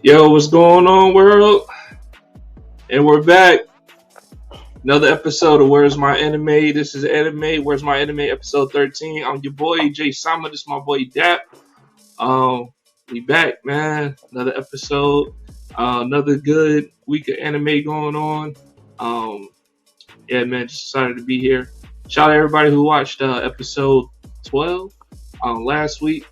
Yo, what's going on, world? And we're back. Another episode of Where's My Anime? This is Anime. Where's My Anime? Episode 13. I'm your boy Jay Sama. This is my boy Dap. We back, man. Another episode. Another good week of anime going on. Yeah, man. Just excited to be here. Shout out to everybody who watched episode 12 last week.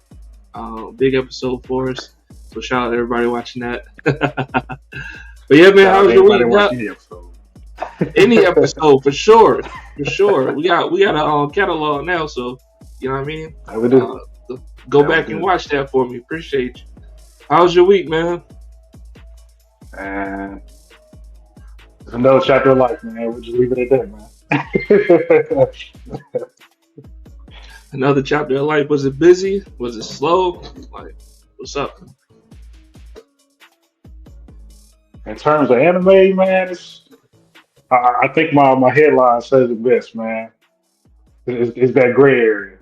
Big episode for us. So shout out to everybody watching that. But yeah, man, how's your week? Any episode for sure, for sure. We got a catalog now, so you know what I mean. We do. Go back and watch that for me. Appreciate you. How's your week, man? And it's another chapter of life, man. We'll just leave it at that, man. Another chapter of life. Was it busy? Was it slow? Like, what's up? In terms of anime, man, I think my headline says it best, man. It's that gray area.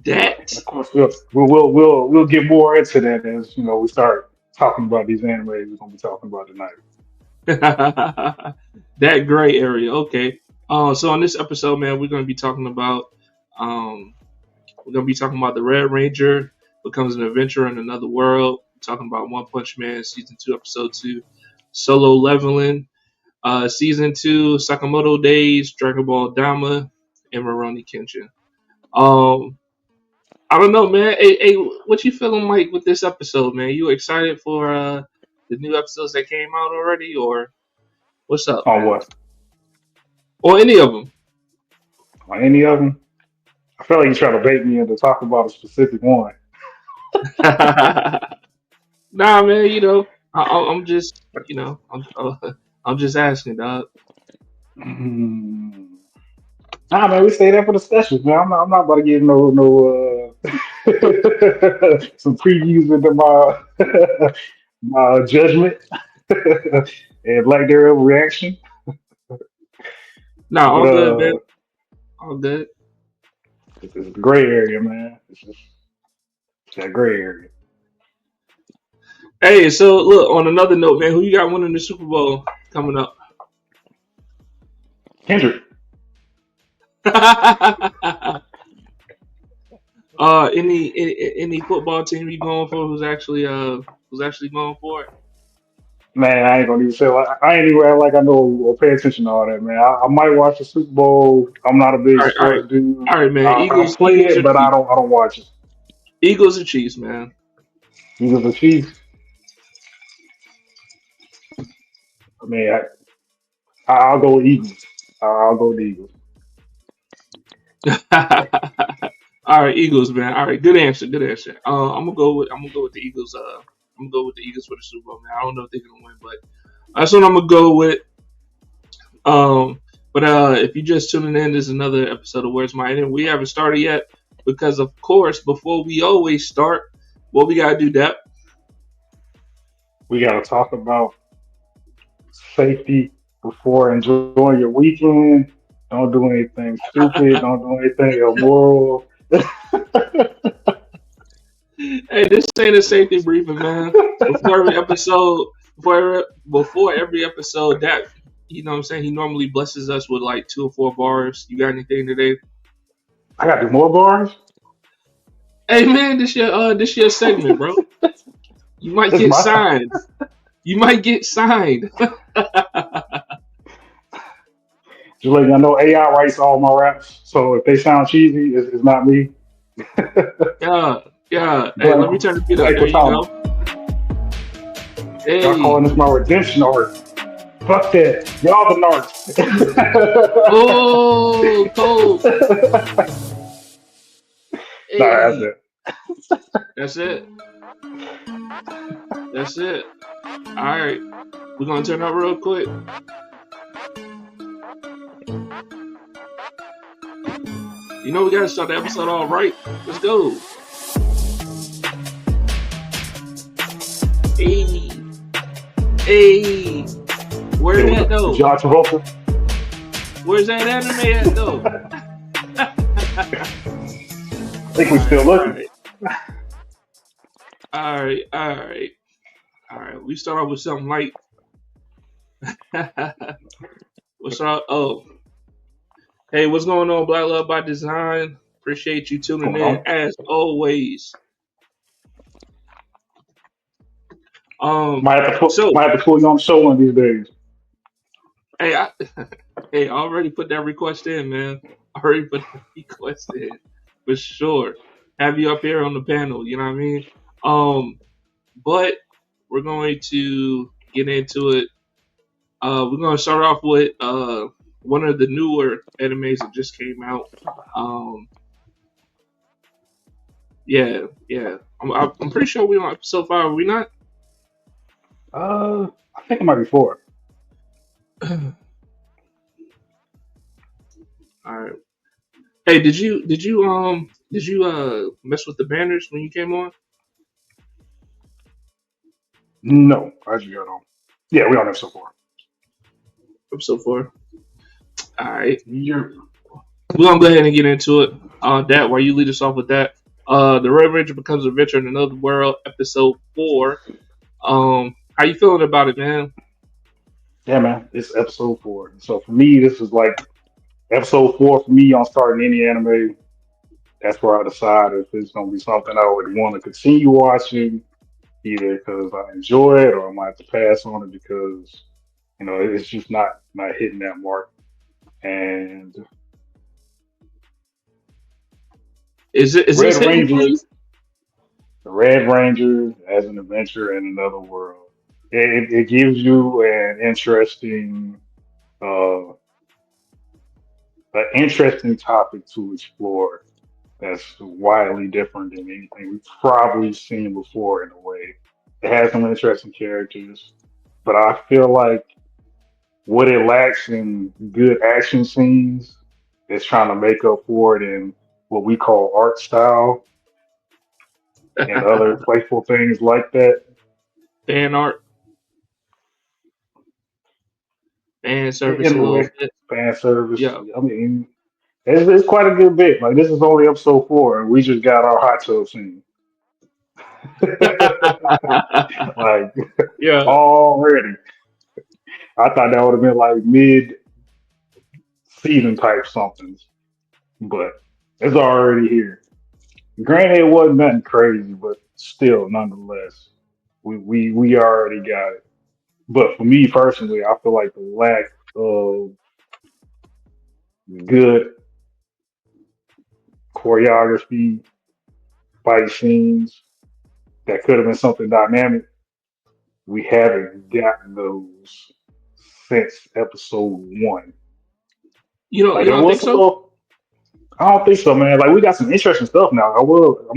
That. And of course, we'll get more into that as we start talking about these animes we're gonna be talking about tonight. That gray area. Okay. So on this episode, man, we're gonna be talking about the Red Ranger becomes an adventurer in another world. Talking about One Punch Man season 2, episode 2, Solo Leveling, season 2, Sakamoto Days, Dragon Ball Dama, and Rurouni Kenshin. I don't know, man. Hey, what you feeling like with this episode, man? You excited for the new episodes that came out already, or what's up? On what? Or any of them? On any of them? I feel like you trying to bait me into talking about a specific one. Nah, man. I'm just, I'm just asking, dog. Nah, man, we say that for the specials, man. I'm not about to give no some previews into my judgment and like their reaction. Nah, all good, man. All good. It's a gray area, man. It's that gray area. Hey, so look, on another note, man, who you got winning the Super Bowl coming up? Kendrick. Any football team you going for who's actually going for it? Man, I ain't gonna even say I ain't even act like I know or pay attention to all that, man. I might watch the Super Bowl. I'm not a big sports dude. All right, man. I'll play it, but I don't watch it. Eagles or Chiefs, man. Eagles or Chiefs. I mean, I'll go with Eagles. I'll go with the Eagles. All right, Eagles, man. All right, good answer. I'm gonna go with the Eagles. I'm gonna go with the Eagles for the Super Bowl, man. I don't know if they're gonna win, but that's what I'm gonna go with. But if you just tuning in, this is another episode of Where's My Anime. We haven't started yet because, of course, before we always start, what we gotta do, Dap? We gotta talk about safety before enjoying your weekend. Don't do anything stupid. Don't do anything immoral. Hey, this ain't a safety briefing, man. Before every episode, that you know what I'm saying, he normally blesses us with like 2 or 4 bars. You got anything today? I got to do more bars. Hey, man, this your segment, bro. You might get signed. You might get signed. Just letting y'all know, AI writes all my raps, so if they sound cheesy, it's not me. Yeah. Hey, let me turn the beat up. There you go. Hey. Y'all calling this my redemption arc. Fuck that. Y'all the narcs. Oh, cold. Hey. Nah, that's it. That's it. All right. We're going to turn up real quick. You know we got to start the episode all right. Let's go. Hey. Where's that though? John Travolta. Where's that anime at though? I think we're still looking. All right. All right, we start off with something light. What's up? Oh, hey, what's going on, Black Love by Design? Appreciate you What's tuning going in on? as always. Might have to put So might have to pull you on the show one of these days. hey, hey, I already put that request in, man. I already put that request in for sure. Have you up here on the panel? You know what I mean? But we're going to get into it. We're going to start off with one of the newer animes that just came out. Um, yeah. I'm pretty sure we're on episode 5. Are we not? I think it might be four. All right. Hey, did you mess with the banners when you came on No, I just got on. Yeah, we on episode four. episode 4? All right. You're, We're gonna go ahead and get into it. That while you lead us off with that. The Red Ranger becomes a adventure in another world, episode 4. How you feeling about it, man? yeah, man. It's episode four. So for me, this is like episode four for me on starting any anime. That's where I decide if it's gonna be something I would want to continue watching, either because I enjoy it or I might have to pass on it because it's just not hitting that mark. And Is this Red hitting for Ranger, you? the Red Ranger as an adventure in another world. It gives you uh, an interesting topic to explore that's widely different than anything we've probably seen before in a way. It has some interesting characters, but I feel like what it lacks in good action scenes is trying to make up for it in what we call art style and other playful things like that. Fan art, fan service In a a little way, bit. fan service. Yeah. I mean, it's quite a good bit. Like this is only episode four, and we just got our hot tub scene. Like Yeah. already, I thought that would have been like mid-season type somethings, but it's already here. Granted, it wasn't nothing crazy, but still, nonetheless, we already got it. But for me personally, I feel like the lack of good choreography, fight scenes that could have been something dynamic, we haven't gotten those since episode one. Like You there don't think was a so? little, I don't think so, man. Like we got some interesting stuff now. I'm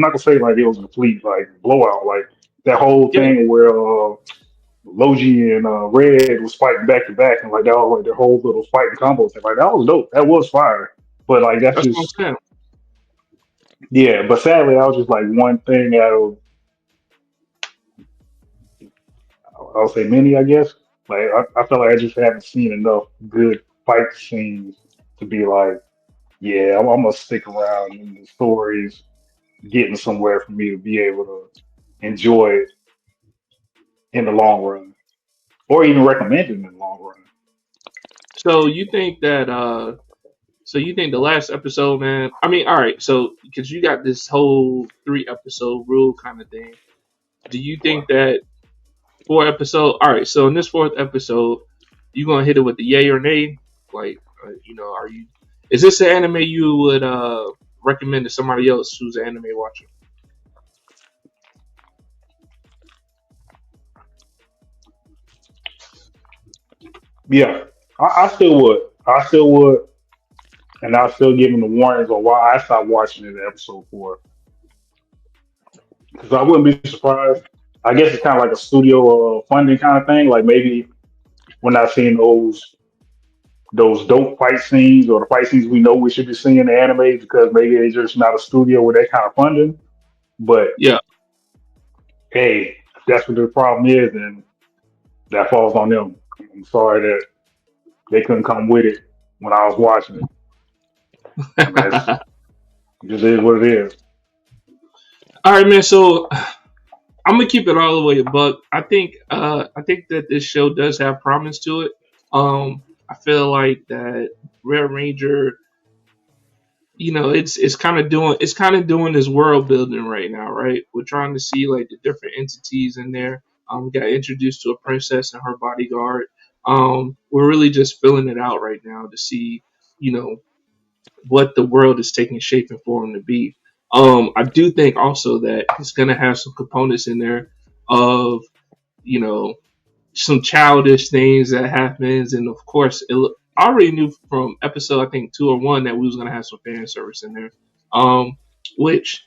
not gonna say like it was a complete like blowout. Like that whole Yeah. thing where Logi and Red was fighting back to back, and like that was like their whole little fighting combo thing. Like that was dope. That was fire. But like that's That's what I'm just saying. yeah. But sadly, that was just like one thing out of I'll say many, I guess. Like I feel like I just haven't seen enough good fight scenes to be like, yeah, I'm gonna stick around in the stories, getting somewhere for me to be able to enjoy it in the long run, or even recommend it in the long run. So you think that so you think the last episode, man? I mean, all right. So because you got this whole 3 episode rule kind of thing, do you Or think that 4 episode? All right. So in this fourth episode, you gonna hit it with the yay or nay? Like, are you? Is this an anime you would recommend to somebody else who's an anime watcher? yeah, I still would. I still would, and I'll still give them the warnings on why I stopped watching it at episode four. Because I wouldn't be surprised. I guess it's kind of like a studio funding kind of thing. Like maybe we're not seeing those dope fight scenes or the fight scenes we know we should be seeing in the anime because maybe it's just not a studio with that kind of funding. But Yeah, hey, if that's what the problem is, then that falls on them. I'm sorry that they couldn't come with it when I was watching it. I mean, it just is what it is. all right, man. So I'm gonna keep it all the way a buck. I think that this show does have promise to it. I feel like that Red Ranger, it's kind of doing this world building right now, right? We're trying to see like the different entities in there. We got introduced to a princess and her bodyguard. We're really just filling it out right now to see, you know, what the world is taking shape and form to be. I do think also that it's gonna have some components in there of, you know, some childish things that happens, and of course, I already knew from episode I think 2 or 1 that we was gonna have some fan service in there, which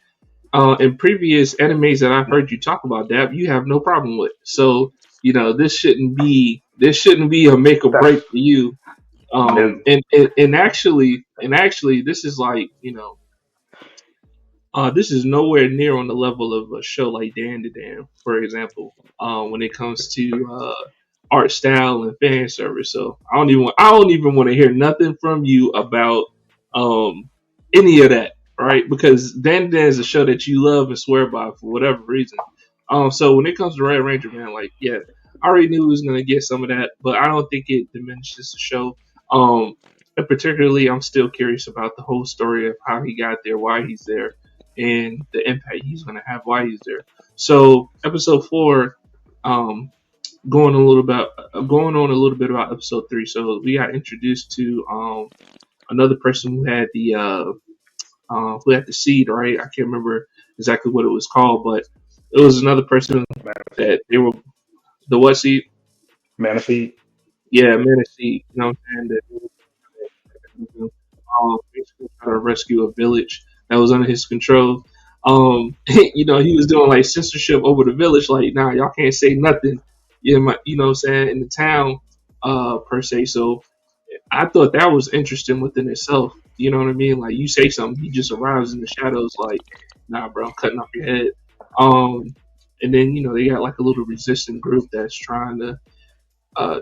in previous animes that I've heard you talk about, Dab, you have no problem with. So this shouldn't be a make or break That's for you. no. And actually, this is like this is nowhere near on the level of a show like Dan to Dan, for example, when it comes to art style and fan service. So I don't even want to hear nothing from you about um, any of that, right? Because Dan to Dan is a show that you love and swear by for whatever reason. So when it comes to Red Ranger, man, like yeah, I already knew he was gonna get some of that, but I don't think it diminishes the show. Um, and particularly, I'm still curious about the whole story of how he got there, why he's there, and the impact he's going to have while he's there. So episode 4, um, going on a little bit about episode 3. So we got introduced to another person who had the seed, right? I can't remember exactly what it was called, but it was another person that they were the what seed? Manifest. Yeah, man, seed. You know what I'm saying? That basically trying to rescue a village that was under his control. He was doing like censorship over the village, like, nah, y'all can't say nothing. You know what I'm saying, in the town, per se. So I thought that was interesting within itself. You know what I mean? Like you say something, he just arrives in the shadows, like, nah, bro, I'm cutting off your head. Um, and then they got like a little resistant group that's trying to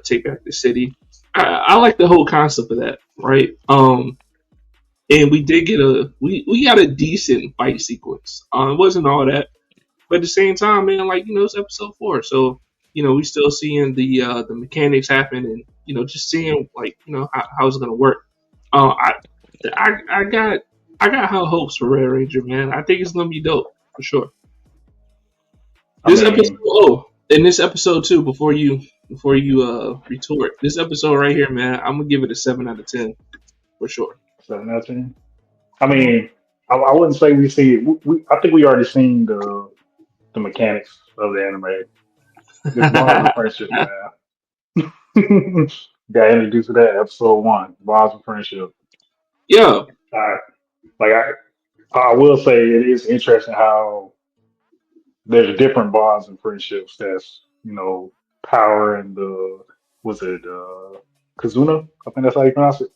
take back the city. I like the whole concept of that, right? And we did get we got a decent fight sequence. It wasn't all that, but at the same time, man, like it's episode 4, so we still seeing the mechanics happen, and just seeing like how it's gonna work. I I got high hopes for Red Ranger, man. I think it's gonna be dope for sure. I This episode, mean, in this episode too, before you retort, this episode right here, man, I'm gonna give it a 7 out of 10 for sure. 7 out of 10. I Mhm. mean, I wouldn't say we see. I think we already seen the mechanics of the anime. This bonds of friendship, man. Got introduced to that episode 1. Bonds of friendship. Yeah, I like. I will say it is interesting how there's different bonds and friendships that's power and the was it Kazuna? I think that's how you pronounce it.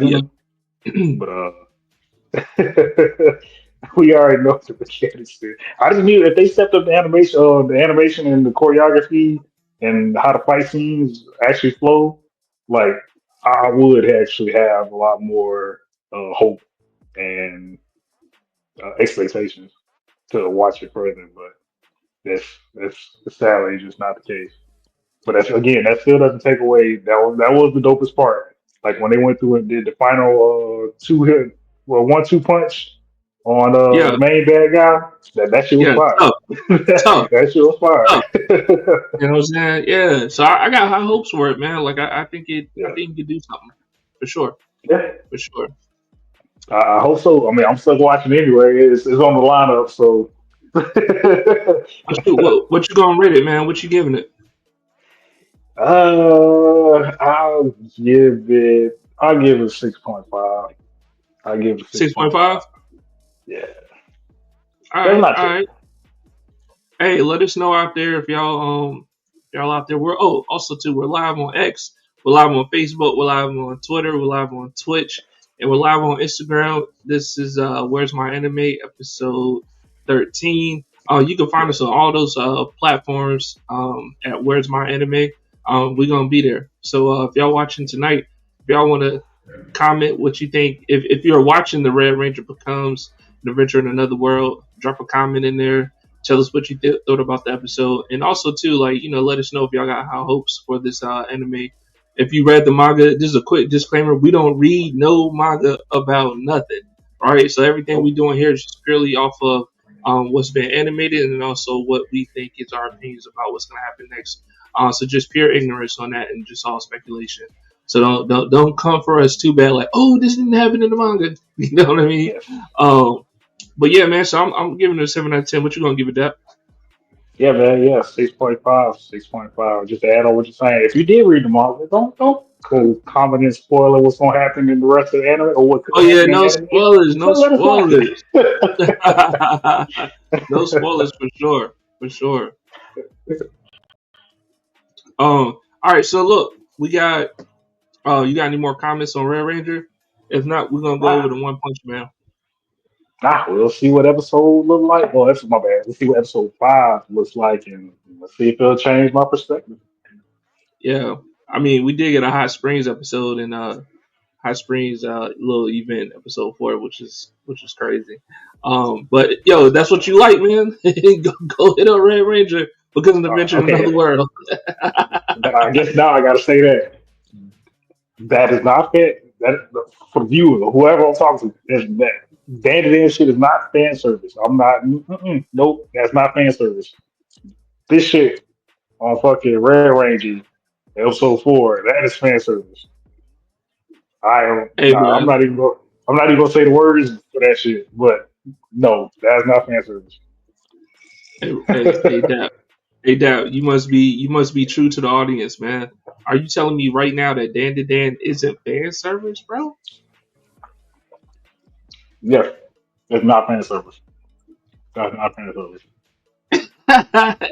yeah. Kaizuna. But we already know what the mechanics is. I just knew if they stepped up the animation and the choreography and how the fight scenes actually flow, like I would actually have a lot more hope and expectations to watch it further. But that's sadly just not the case. But that's again, that still doesn't take away that was the dopest part. Like when they went through and did the final two hit, well, 1-2 punch on Yeah, the main bad guy. That shit was yeah, fire. tough, tough, That shit was tough. fire. You know what I'm saying? Yeah. So I got high hopes for it, man. Like I Yeah, think it could do something for sure, yeah. for sure. I hope so. I mean, I'm still watching anyway. It's on the lineup, so. Oh, shoot, what you gonna rate it, man? What you giving it? I'll give it 6.5. I'll give it six Six point point five. five. Yeah. All That's right, not all terrible. right. Hey, let us know out there if y'all out there. We're also too, we're live on X, we're live on Facebook, we're live on Twitter, we're live on Twitch, and we're live on Instagram. This is Where's My Anime episode 13. You can find us on all those platforms at Where's My Anime. We're gonna be there. So if y'all watching tonight, if y'all want to comment what you think, if you're watching the Red Ranger becomes an adventure in another world, drop a comment in there. Tell us what you thought about the episode, and also too, like let us know if y'all got high hopes for this anime. If you read the manga, this is a quick disclaimer: we don't read no manga about nothing, right? So everything we Nope. doing here is just purely off of what's been animated, and also what we think is our opinions about what's gonna happen next. So just pure ignorance on that, and just all speculation. So don't come for us too bad, like, oh, this didn't happen in the manga. You know what I mean? Yes. Um, but yeah, man. So I'm giving it a 7 out of 10. What you gonna give it that? Yeah, man. Yeah, 6.5, 6.5. Just to add on what you're saying, if you did read the manga, don't comment and spoiler what's gonna happen in the rest of the anime or what Oh could yeah, happen in no anime. spoilers, no So let us spoilers. know. No spoilers for sure, for sure. All right. So look, we got. You got any more comments on Red Ranger? If not, we're gonna go over Nah, to One Punch Man. we'll see what episode look like. Well, that's my bad. Let's see what episode 5 looks like, and let's see if it'll change my perspective. Yeah, I mean, we did get a Hot Springs episode and Hot Springs little event episode 4, which is crazy. But yo, that's what you like, man. Go hit up Red Ranger because of the Adventure in Another Okay, World. I guess now I gotta say that. That is not fair. That for the viewer, whoever I'm talking to, is that banded in shit is not fan service. I'm not. Nope, that's not fan service. This shit on fucking Red Ranger episode 4, that is fan service. I am Hey, nah. I'm man. not even. I'm not even gonna say the words for that shit. But no, that's not fan service. Hey, Dap. Hey, Dap. You must be true to the audience, man. Are you telling me right now that Dan to Dan isn't fan service, bro? Yes, it's not fan service. That's not fan service.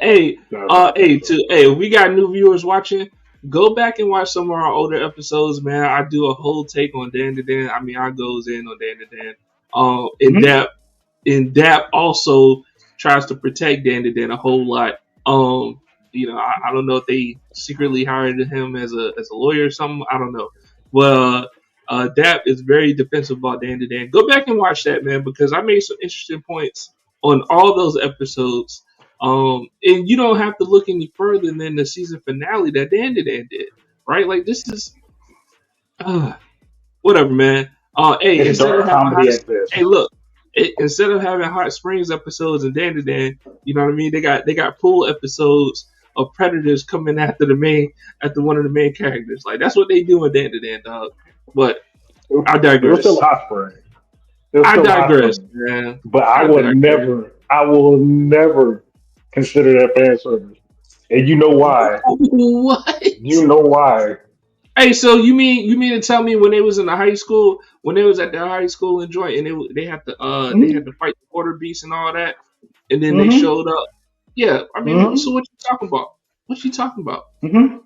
Hey, That's not fan service. if we got new viewers watching, go back and watch some of our older episodes, man. I do a whole take on Dan to Dan. I mean, I goes in on Dan to Dan. In Mm-hmm. depth, and Dap also tries to protect Dan to Dan a whole lot. Um, I don't know if they secretly hired him as a lawyer or something. I don't know. Well, Dap is very defensive about Dan to Dan. Go back and watch that, man, because I made some interesting points on all those episodes. And you don't have to look any further than the season finale that Dan to Dan did, right? Like this is uh, whatever, man. Hey, It's instead of dark having comedy at hey, best. look, instead of having Hot Springs episodes and Dan to Dan, you know what I mean? They got pool episodes of predators coming after one of the main characters. Like that's what they do in Dan to Dan, dog. But I It was still digress. hot spring. It was I still hot digress, spring. man. But I digress. I will never consider that fan service. And you know why? What? You know why? Hey, so you mean to tell me when they was in the high school, when they was at their high school and joint, and they had to fight the water beast and all that, and then they Mm-hmm. showed up. Yeah, I mean, so Mm-hmm. what you talking about? What you talking about? Mm-hmm.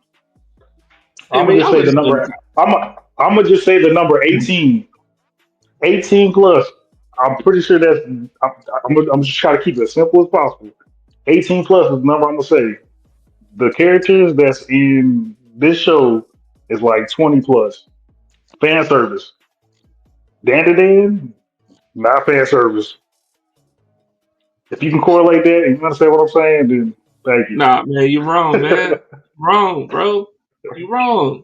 Hey I'm man, gonna just y'all say the niggas know number. I'm gonna just say the number 18. 18 plus. I'm pretty sure that's. I'm just trying to keep it as simple as possible. 18 plus is the number I'm gonna say. The characters that's in this show is like 20 plus. Fan service. Dan to Dan, not fan service. If you can correlate that and you understand what I'm saying, then thank you. Nah, man, you wrong, man. Wrong, bro. You wrong.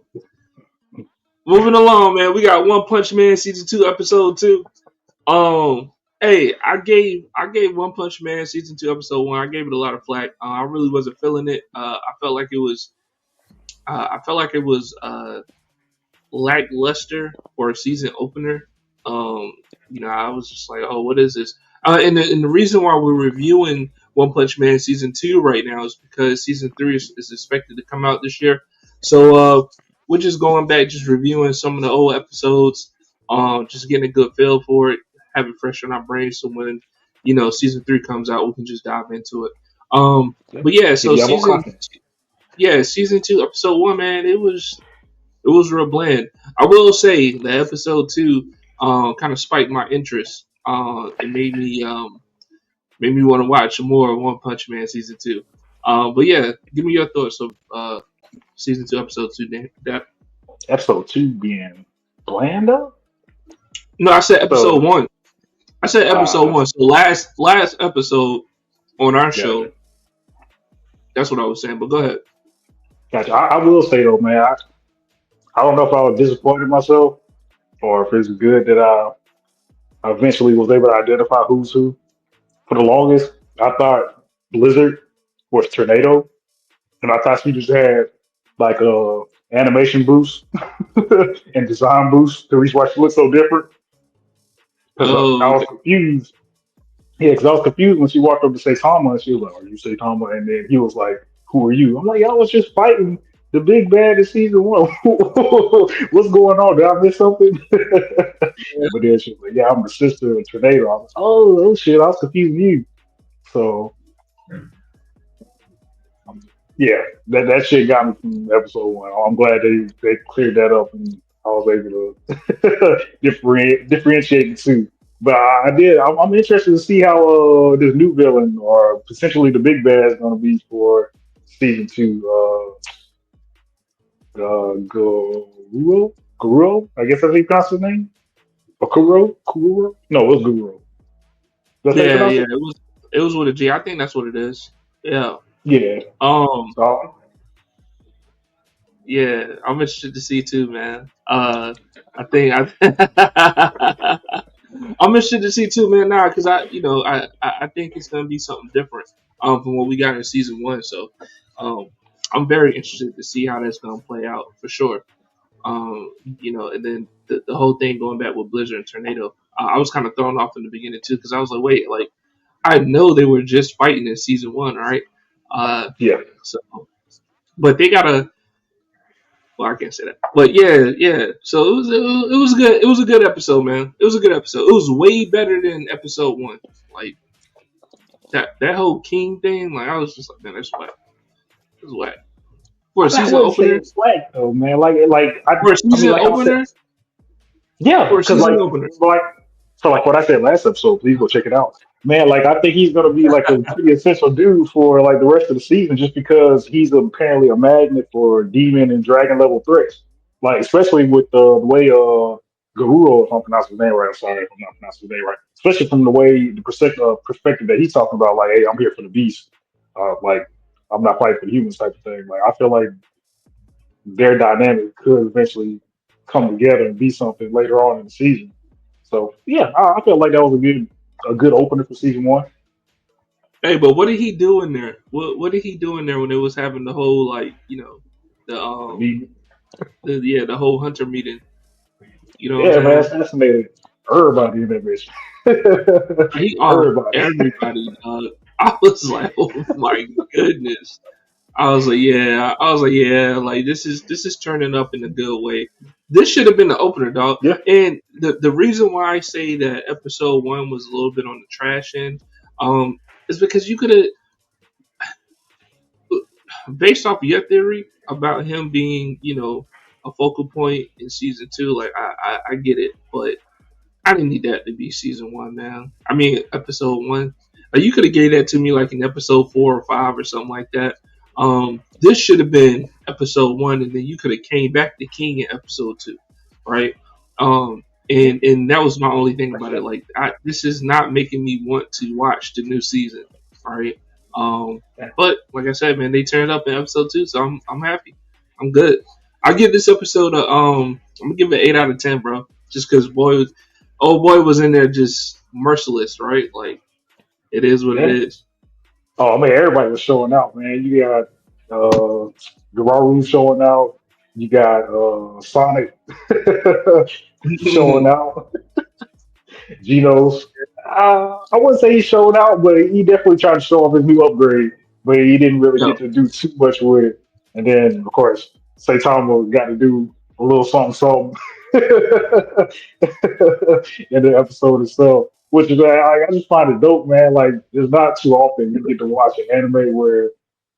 Moving along, man. We got One Punch Man season 2, episode 2. Um, hey, I gave One Punch Man season 2, episode 1. I gave it a lot of flack. I really wasn't feeling it. I felt like it was lackluster for a season opener. Um, I was just like, oh, what is this? And the reason why we're reviewing One Punch Man season 2 right now is because season 3 is expected to come out this year. So we're just going back, just reviewing some of the old episodes, just getting a good feel for it, have it fresh in our brains. So when season 3 comes out, we can just dive into it. Yeah. But yeah, Give so you more content. season 2, episode 1, man, it was real bland. I will say that episode 2 kind of spiked my interest. It made me want to watch more One Punch Man season 2. But yeah, give me your thoughts of season 2, episode 2. Dan. Episode 2 being bland though. No, I said episode So 1. I said episode uh 1. So last episode, on our Gotcha. show. That's what I was saying. But go ahead. Gotcha. I will say though, man, I don't know if I was disappointed in myself or if it's good that I eventually was able to identify who's who. For the longest, I thought Blizzard was Tornado, and I thought she just had like a animation boost and design boost to reach why she looked so different. Because I Oh, was okay. confused. Yeah, because I was confused when she walked up to say Tama, and she was like, "Are you say Tama?" And then he was like, "Who are you?" I'm like, "Y'all was just fighting the big bad in season one. What's going on? Did I miss something?" Yeah. But then she was like, "Yeah, I'm the sister of Tornado." I was, "Oh shit!" I was confusing you. So yeah, that shit got me from episode one. I'm glad they cleared that up and I was able to differentiate the two. But I did. I'm interested to see how this new villain or potentially the big bad is going to be for season two. Guru, Guru. I guess that's how you pronounce his name. Or Kuro, Kuro. No, it was Guru. That's how you Yeah, pronounce yeah. it. It was with a G. I think that's what it is. Yeah. Yeah. Um. So Yeah. I'm interested to see too, man. I think I. I'm interested to see too, man. Now, because I think it's gonna be something different. From what we got in season one. So, um, I'm very interested to see how that's gonna play out for sure. And then the whole thing going back with Blizzard and Tornado, I was kind of thrown off in the beginning too because I was like, wait, like I know they were just fighting in season one, right? Uh, yeah, so, but they gotta. Well, I can't say that, but yeah, yeah. So it was good. It was a good episode, man. It was a good episode. It was way better than episode one. Like that whole King thing. Like I was just like, man, that's whack. It's whack for a I season wouldn't say opener. it's whack though, man. Like For a I mean, season like I said, opener. yeah, For a because season opener. like what I said last episode, please go check it out. Man, like I think he's gonna be like a pretty essential dude for like the rest of the season just because he's apparently a magnet for demon and dragon level threats. Like especially with the way Garuro, if I'm pronouncing his name right, I'm sorry if I'm not pronouncing his name right. Especially from the way the perspective that he's talking about, like, hey, I'm here for the beast. Like I'm not fighting for the humans type of thing. Like I feel like their dynamic could eventually come together and be something later on in the season. So yeah, I felt like that was a good opener for season one. Hey, but what did he do in there? What did he do in there when it was having the whole the I mean, the whole hunter meeting? You know what I'm yeah, man, saying? assassinated everybody in that bitch. He armed Everybody. everybody. I was like, oh my goodness. I was like, yeah, like this is turning up in a good way. This should have been the opener, dog. Yeah, And the reason why I say that episode one was a little bit on the trash end, is because you could have, based off of your theory about him being, a focal point in season two. Like I get it, but I didn't need that to be season one, man. I mean, episode one. Like, you could have gave that to me like in episode 4 or 5 or something like that. This should have been episode one, and then you could have came back to King in episode two, right? And that was my only thing about it. Like, this is not making me want to watch the new season, right? Um, but like I said, man, they turned up in episode two, so I'm happy. I'm good. I give this episode I'm gonna give it 8 out of 10, bro. Just because old boy was in there just merciless, right? Like it is what it yeah. is. Oh, I mean, everybody was showing out, man. You got Gararu showing out. You got Sonic showing out. Genos. I wouldn't say he showed out, but he definitely tried to show off his new upgrade, but he didn't really Yo, get to do too much with it. And then, of course, Saitama got to do a little something, something in the episode itself, which is I just find it dope, man. Like, there's not too often you get to watch an anime where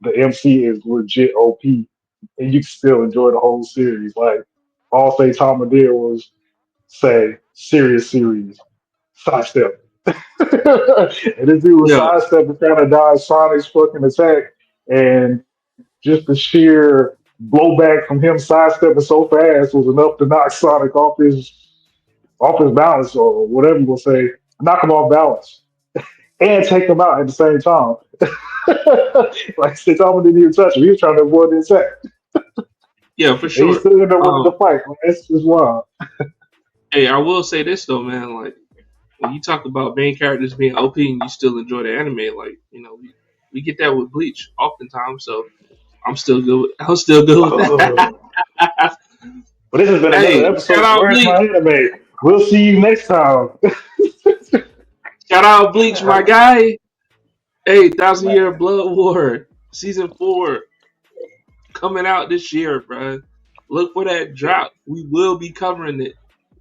the MC is legit OP and you can still enjoy the whole series. Like, all Saitama did was say, serious series sidestep. And this dude was yo, sidestepping, trying to dodge Sonic's fucking attack, and just the sheer blowback from him sidestepping so fast was enough to knock Sonic off his balance or whatever you will say, knock him off balance and take him out at the same time. Like Saitama didn't even touch him. He was trying to avoid the attack. Yeah, for And he sure. still ended up winning Um, the fight. Like, that's just wild. hey, I will say this though, man. Like when you talk about main characters being OP and you still enjoy the anime, like we get that with Bleach oftentimes. So I'm still good. I'm still good with that. Oh. But this has been another Hey, episode shout of out Where's Bleach. My Anime? We'll see you next time. Shout out Bleach, my guy. Hey, Thousand Year Man, Blood War season 4 coming out this year, bro. Look for that yeah. drop. We will be covering it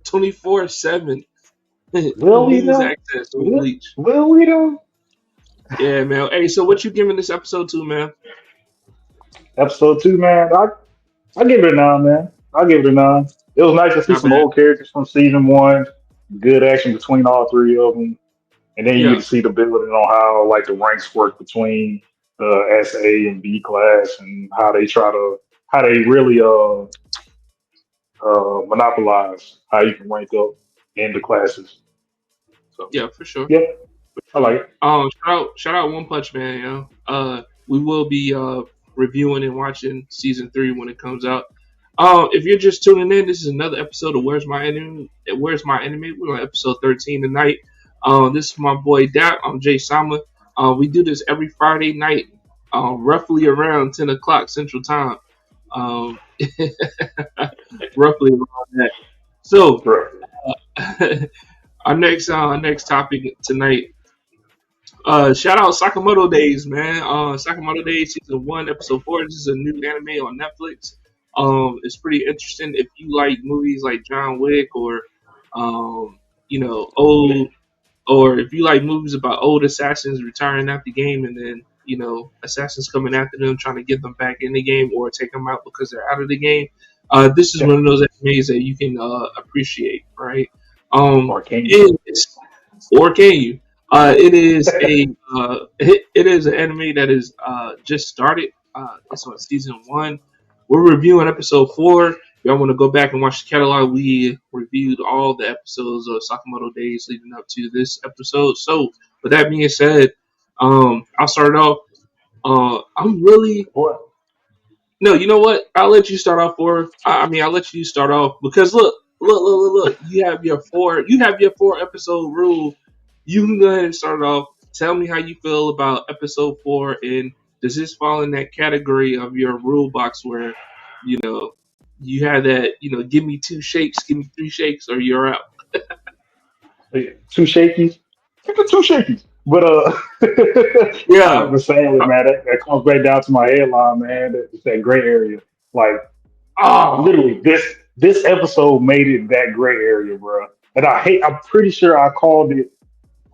24/7 Will we news though? access on Bleach. Will we though? Yeah, man. Hey, so what you giving this episode to, man? Episode 2, man. I give it a 9, man. I'll give it a 9. It was nice to see Not some bad. old characters from season 1. Good action between all three of them. And then you get Yeah, to see the building on how like the ranks work between SA and B class, and how they really monopolize how you can rank up in the classes. So yeah, for sure. yeah, I like it. Shout out One Punch Man, we will be reviewing and watching season 3 when it comes out. If you're just tuning in, this is another episode of Where's My Anime. Where's My Anime? We're on episode 13 tonight. This is my boy Dap. I'm Jay Sama. We do this every Friday night, roughly around 10 o'clock Central Time. Um, roughly around that. So Right. our next topic tonight. Shout out Sakamoto Days, man. Sakamoto Days season 1, episode 4. This is a new anime on Netflix. It's pretty interesting if you like movies like John Wick or, old, or if you like movies about old assassins retiring out the game and then assassins coming after them trying to get them back in the game or take them out because they're out of the game. This is Yeah. one of those animes that you can appreciate, right? Um, Arcane. it's or can you? It is an anime that is just started. It's on season 1. We're reviewing episode 4. If y'all want to go back and watch the catalog, we reviewed all the episodes of Sakamoto Days leading up to this episode. So, with that being said, I'll start off. I'm really Boy, no, you know what? I'll let you start off I'll let you start off because look. You have your 4. You have your 4 episode rule. You can go ahead and start off. Tell me how you feel about episode 4, and does this fall in that category of your rule box where you know you have that give me 2 shakes, give me 3 shakes, or you're out. hey, two shakies. Take the two shakies. But Yeah. I'm the same with man. That comes back down to my headline, man. It's that gray area. Like Oh, literally, this episode made it that gray area, bro. And I hate. I'm pretty sure I called it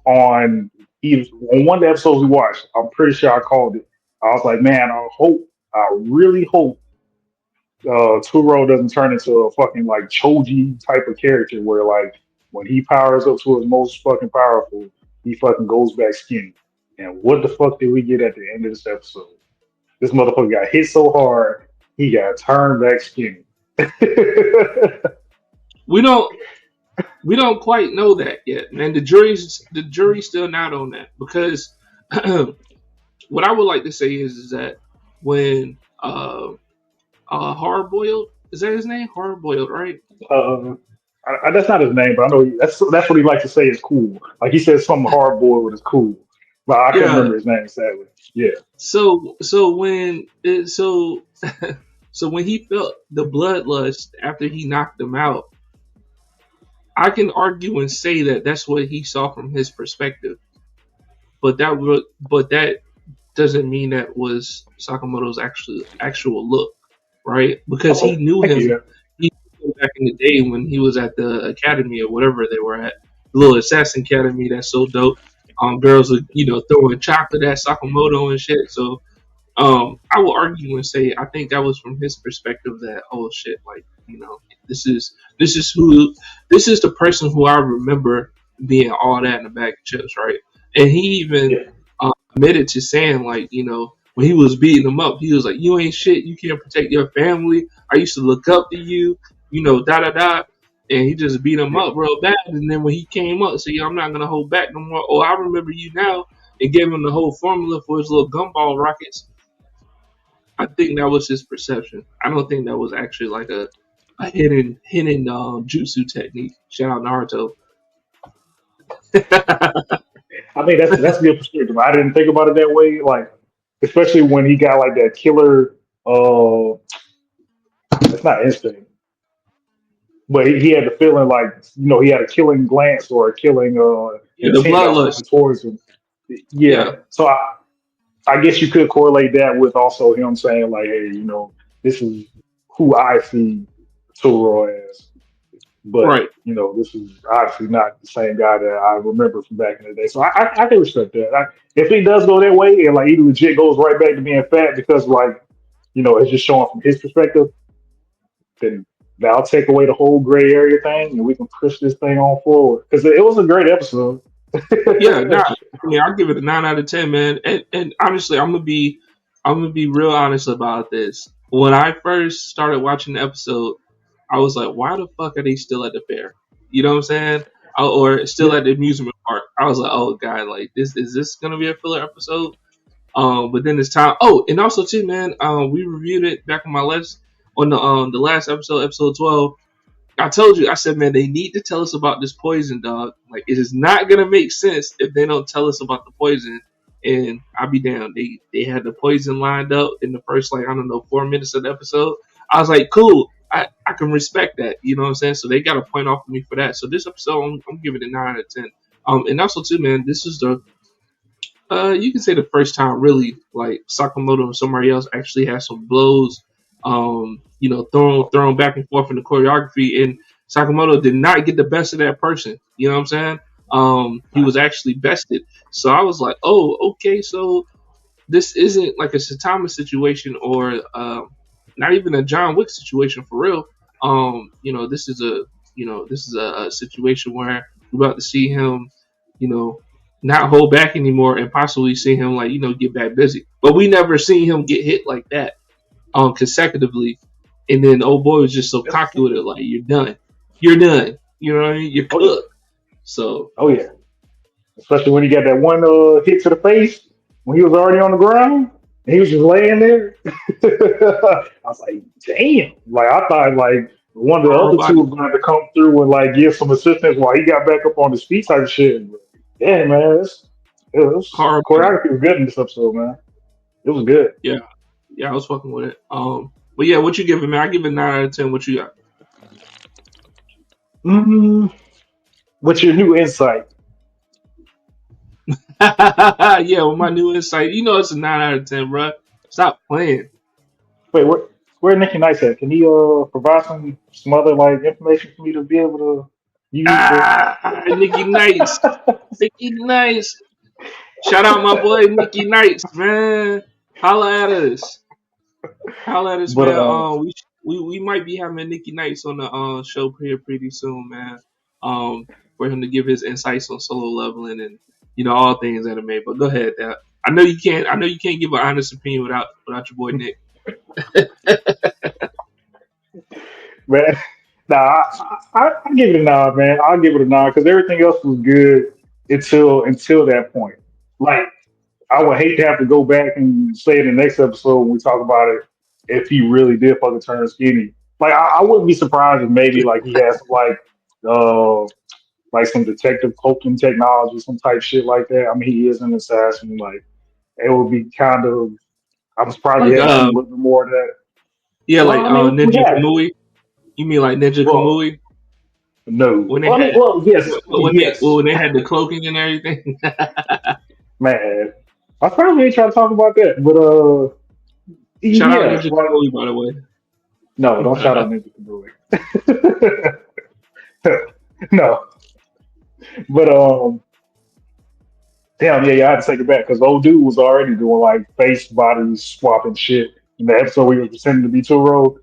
on either on one of the episodes we watched. I'm pretty sure I called it. I was like, man, I really hope Turo doesn't turn into a fucking like Choji type of character where like when he powers up to his most fucking powerful, he fucking goes back skinny. And what the fuck did we get at the end of this episode? This motherfucker got hit so hard, he got turned back skinny. we don't we don't quite know that yet, man. The jury's still not on that because what I would like to say is that when Hard Boiled, is that his name? Hard Boiled, right? uh, that's not his name, but I know that's what he likes to say is cool. Like he says something hard boiled is cool, but I couldn't Yeah. remember his name sadly. Yeah, So when it, so when he felt the bloodlust after he knocked him out, I can argue and say that that's what he saw from his perspective. But that doesn't mean that was Sakamoto's actual look, right? Because he okay, knew I get him. it. He knew him back in the day when he was at the academy or whatever they were at, the little assassin academy. That's so dope. Girls were throwing chocolate at Sakamoto and shit. So I will argue and say I think that was from his perspective that oh shit, like this is who this is the person who I remember being all that in the bag of chips, right? And he even Yeah, admitted to saying like when he was beating him up, he was like, "You ain't shit. You can't protect your family. I used to look up to you. Da da da." And he just beat him yeah, up real bad. And then when he came up, said, "Yo, I'm not gonna hold back no more. Oh, I remember you now." and gave him the whole formula for his little gumball rockets. I think that was his perception. I don't think that was actually like a hidden jutsu technique. Shout out Naruto. I mean, that's a good perspective. I didn't think about it that way. Like, especially when he got like that killer. It's not instinct, but he had the feeling like he had a killing glance or a killing Yeah, the intent that was bloodlust. coming towards him. Yeah, Yeah. So I guess you could correlate that with also him saying like, hey, this is who I see Toro as. But right. this is obviously not the same guy that I remember from back in the day. So I can respect that. If he does go that way and like he legit goes right back to being fat because like it's just showing from his perspective, then that'll take away the whole gray area thing and we can push this thing on forward. Because it was a great episode. Yeah, nah. I mean, I'll give it a 9 out of 10, man. And honestly, I'm gonna be real honest about this. When I first started watching the episode, I was like, why the fuck are they still at the fair? You know what I'm saying? Or still Yeah. at the amusement park. I was like, oh god, like this is this gonna be a filler episode? But then it's time. Oh, and also too, man. We reviewed it back on my last on the last episode, episode 12. I told you, I said, man, they need to tell us about this poison, dog. Like, it is not gonna make sense if they don't tell us about the poison. And I'll be down. They had the poison lined up in the first, like, I don't know, 4 minutes of the episode. I was like, cool. I can respect that. You know what I'm saying? So they got a point off of me for that. So this episode, I'm giving it 9 out of 10. And also too, man, this is the you can say the first time really like Sakamoto and somebody else actually had some blows, thrown back and forth in the choreography, and Sakamoto did not get the best of that person. You know what I'm saying? He was actually bested. So I was like, oh, okay, so this isn't like a Satama situation or not even a John Wick situation for real. This is a situation where we're about to see him, you know, not hold back anymore and possibly see him like get back busy. But we never seen him get hit like that consecutively. And then old boy was just so cocky with it, like you're done. You know what I mean? You're Oh yeah. cooked. So Oh yeah. Especially when he got that one hit to the face when he was already on the ground and he was just laying there. I was like, damn. Like I thought like one of the hard other two body, was going to come through and like give some assistance while he got back up on his feet type of shit. But, yeah, man, hard body. choreography was good in this episode, man. It was good. Yeah. Yeah, I was fucking with it. But yeah, what you giving, man? I give it 9 out of 10. What you Mm, what's your new insight? got? Yeah, with my new insight, it's a 9 out of 10, bro. Stop playing. Wait, where Nicky Nice at? Can he provide some other like information for me to be able to use to Nikki Nights, Nikki Nights. Shout out my boy Nikki Nights, man. Holla at us. Holla at us, but man. We might be having Nikki Nights on the show here pretty soon, man. For him to give his insights on solo leveling and all things anime. But go ahead, I know you can't. I know you can't give an honest opinion without your boy Nick. man, nah, I give it a nod, man. I'll give it a nod because everything else was good until that point. Like I would hate to have to go back and say in the next episode when we talk about it if he really did fucking turn skinny. Like I wouldn't be surprised if maybe like he has uh like some detective cloaking technology, some type shit like that. I mean, he is an assassin. Like it would be kind of. I was probably Like had to see a little bit more of that. yeah, Well, like I mean, we Ninja had it. Kamui. You mean like Ninja Well, Kamui no. when they Well, I mean, had well, yes, yes, when they had the cloaking and everything? man. I probably ain't trying to talk about that, but Shout out yeah. Ninja Like, Kamui, by the way. no, don't shout out Ninja Kazooie. No, but damn, yeah, I had to take it back because old dude was already doing like face body swapping shit in the episode we were pretending to be Turo.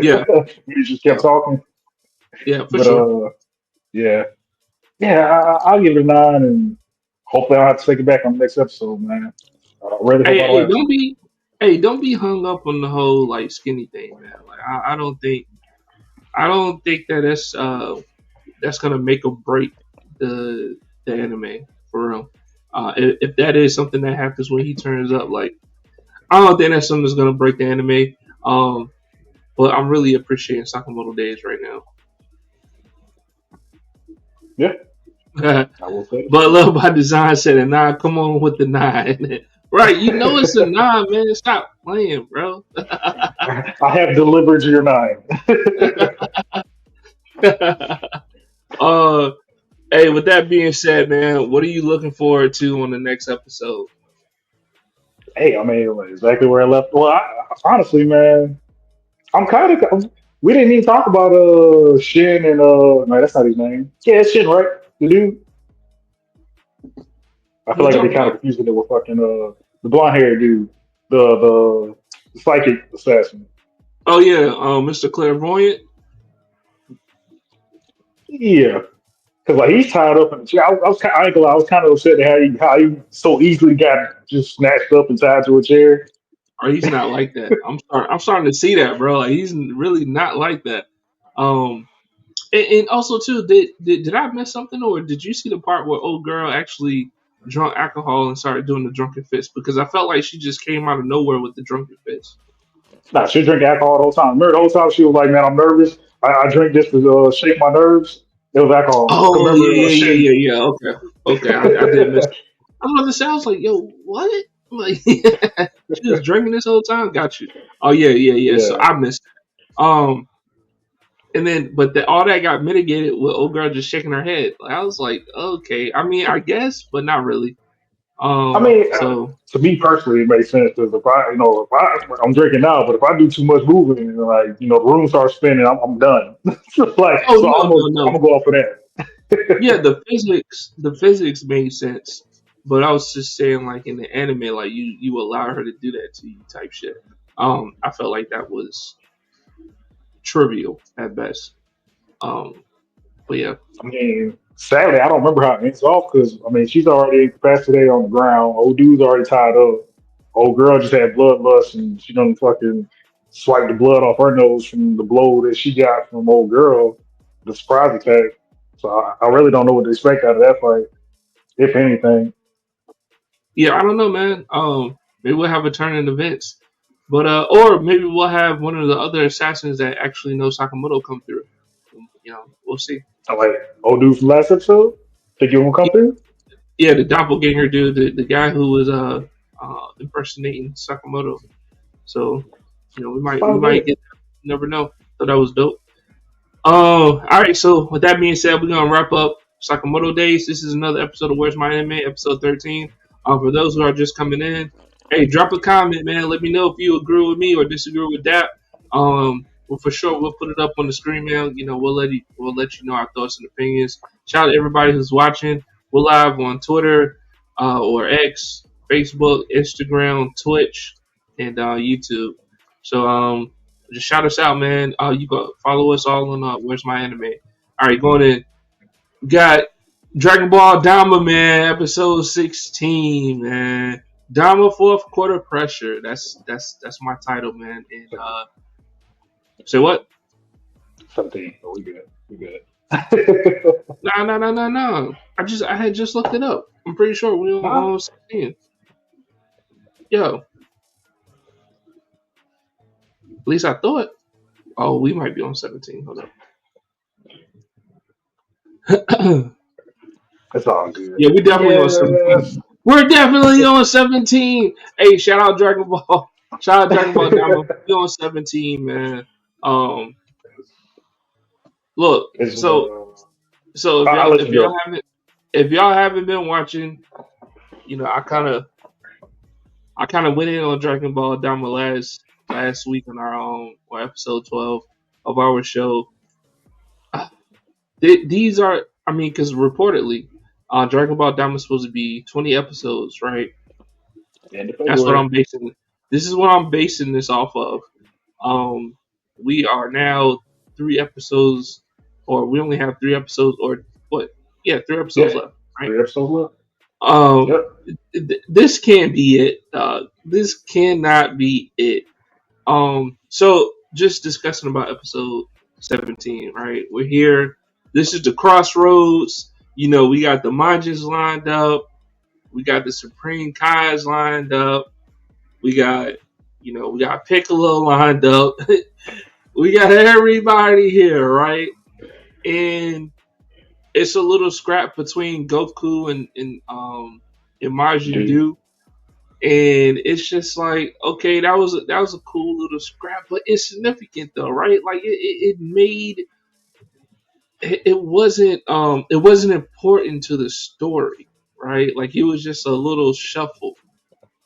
Yeah, We just kept yeah, talking, yeah, for but sure. yeah, yeah, I'll give it a nine, and hopefully I'll have to take it back on the next episode, man. I really hope Hey, I don't hey, have to. don't be hung up on the whole like skinny thing, man. Like I don't think that that's gonna make or break the anime for real. If that is something that happens when he turns up, like I don't think that's something that's gonna break the anime. Um, but I'm really appreciating Sakamoto Days right Yeah, now. I will say the But same. Love by Design said a nine. Come on with the nine. Right, you know it's a nine, man. Stop playing, bro. I have delivered your nine. uh, hey, with that being said, man, what are you looking forward to on the next episode? Hey, I mean, like, exactly where I left. Well, honestly, man, I'm kind of. We didn't even talk about Shin and no, that's not his name. Yeah, it's Shin, right? The dude. I Who feel you like I'd be talking kind about? of confusing it with fucking the blonde haired dude, the psychic assassin. Oh yeah, Mr. Clairvoyant. Yeah, because like he's tied up in the chair. I ain't gonna lie, I was kind of upset at how he so easily got just snatched up and tied to a chair. Or he's not like that. I'm starting to see that, bro. Like he's really not like that. Um, and also too, did I miss something, or did you see the part where old girl actually drunk alcohol and started doing the drunken fist? Because I felt like she just came out of nowhere with the drunken fist. Nah, she drink alcohol the whole time. Remember the whole time she was like, "Man, I'm nervous. I drink this to shake my nerves." It was alcohol. I Oh remember yeah, yeah, yeah, Shin. yeah, yeah. Okay, okay. I did miss. I was about to say, I was like, yo, what? Like she was drinking this whole time. Got you. Oh yeah, yeah, yeah. So Yeah, I missed. And then, but all that got mitigated with old girl just shaking her head. Like, I was like, okay. I mean, I guess, but not really. I mean, So to me personally, it makes sense because I'm drinking now, but if I do too much moving and like the room starts spinning, I'm done. Like, oh so no, no, I'm no. gonna go off of Yeah, that. the physics made sense. But I was just saying, like in the anime, like you allow her to do that to you, type shit. I felt like that was trivial at best. Um, but yeah, I mean, sadly, I don't remember how it ends off because I mean, she's already incapacitated on the ground. Old dude's already tied up. Old girl just had bloodlust and she done fucking swiped the blood off her nose from the blow that she got from old girl, the surprise attack. So I really don't know what to expect out of that fight, if anything. yeah. I don't know, man. Maybe we'll have a turn in events, but or maybe we'll have one of the other assassins that actually know Sakamoto come through. We'll see. I'm like, old dude from last episode, think you won't come through? Yeah, the doppelganger dude, the guy who was impersonating Sakamoto. So we It's might we all might good. get. You never know. So that was dope. All right. So with that being said, we're gonna wrap up Sakamoto Days. This is another episode of Where's My Anime, episode 13. For those who are just coming in, hey, drop a comment, man. Let me know if you agree with me or disagree with that. Well, for sure, we'll put it up on the screen, man. We'll let you know our thoughts and opinions. Shout out to everybody who's watching. We're live on Twitter, or X, Facebook, Instagram, Twitch, and YouTube. So just shout us out, man. You go follow us all on Where's My Anime. All right, going in. We got Dragon Ball Dama, man, episode 16, man. Dama fourth quarter pressure. That's my title, man. And say what? 17. Oh, we good. We good. No, no, no, no, no. I had just looked it up. I'm pretty sure we Nah, on 16. Yo, at least I thought. Oh, we might be on 17. Hold up. it's all good. Yeah, we definitely on 17. Yes. We're definitely on 17. Hey, shout out Dragon Ball. Shout out Dragon Ball Dama. We on 17, man. Um, look, It's so if I'll y'all let if you y'all go. haven't been watching, I kind of went in on Dragon Ball Dama last week on our or episode 12 of our show. These are, I mean, because reportedly, Dragon Ball Dama is supposed to be 20 episodes, right? End of That's what February. I'm basing. This is what I'm basing this off of. Um, we are now 3 episodes, or we only have 3 episodes, or what? Yeah, 3 episodes Yeah. left, right? 3 episodes left. Um, Yep. this can't be it. This cannot be it. So just discussing about episode 17, right? We're here. This is the crossroads. We got the Manjas lined up. We got the Supreme Kais lined up. We got, we got Piccolo lined up. We got everybody here, right? And it's a little scrap between Goku and Majin Dude. Buu, and it's just like, okay, that was a cool little scrap, but it's significant though, right? Like it made it wasn't important to the story, right? Like it was just a little shuffle.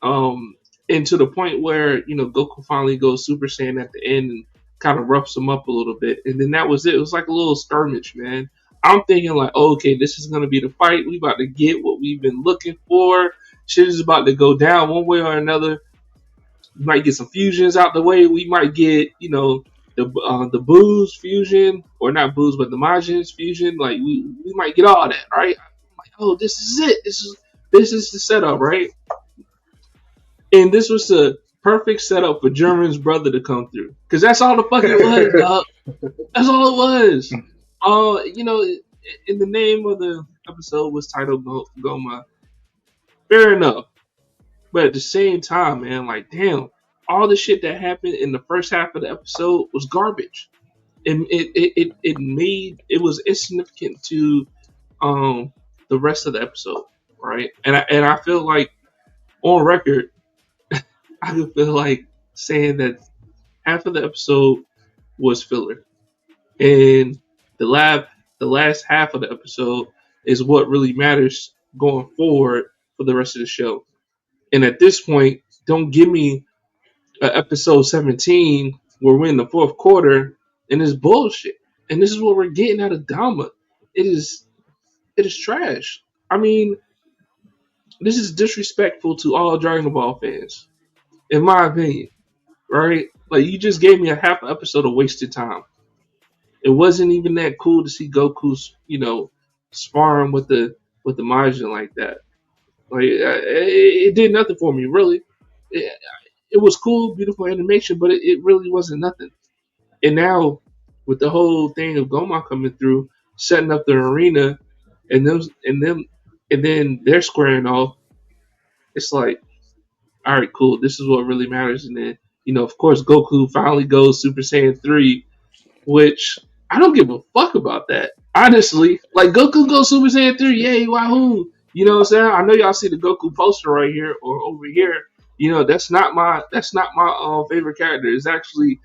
Um, and to the point where Goku finally goes Super Saiyan at the end and kind of roughs him up a little bit, and then that was it. It was like a little skirmish, man. I'm thinking like, oh, okay, this is gonna be the fight. We about to get what we've been looking for. Shit is about to go down one way or another. We might get some fusions out the way. We might get the Boo's fusion, or not Boo's, but the Majin's fusion. Like we might get all that, right? I'm like, oh, this is it. This is the setup, right? And this was the perfect setup for German's brother to come through. Because that's all the fuck it was, dog. That's all it was. In the name of the episode was titled Goma. Fair enough. But at the same time, man, like, damn, all the shit that happened in the first half of the episode was garbage. And it was insignificant to the rest of the episode, right? And I feel like on record, I could feel like saying that half of the episode was filler, and the lab the last half of the episode is what really matters going forward for the rest of the show. And at this point, don't give me episode 17 where we're in the fourth quarter and it's bullshit. And this is what we're getting out of Dama. It is trash. I mean, this is disrespectful to all Dragon Ball fans, in my opinion. Right? Like you just gave me a half episode of wasted time. It wasn't even that cool to see Goku's, sparring with the Majin like that. Like it did nothing for me, really. It, it was cool, beautiful animation, but it really wasn't nothing. And now with the whole thing of Goma coming through, setting up the arena, and then they're squaring off. It's like, all right, cool. This is what really matters. And then, of course, Goku finally goes Super Saiyan 3, which I don't give a fuck about that. Honestly, like Goku goes Super Saiyan 3, yay, wahoo. You know what I'm saying? I know y'all see the Goku poster right here or over here. That's not my favorite character. It's actually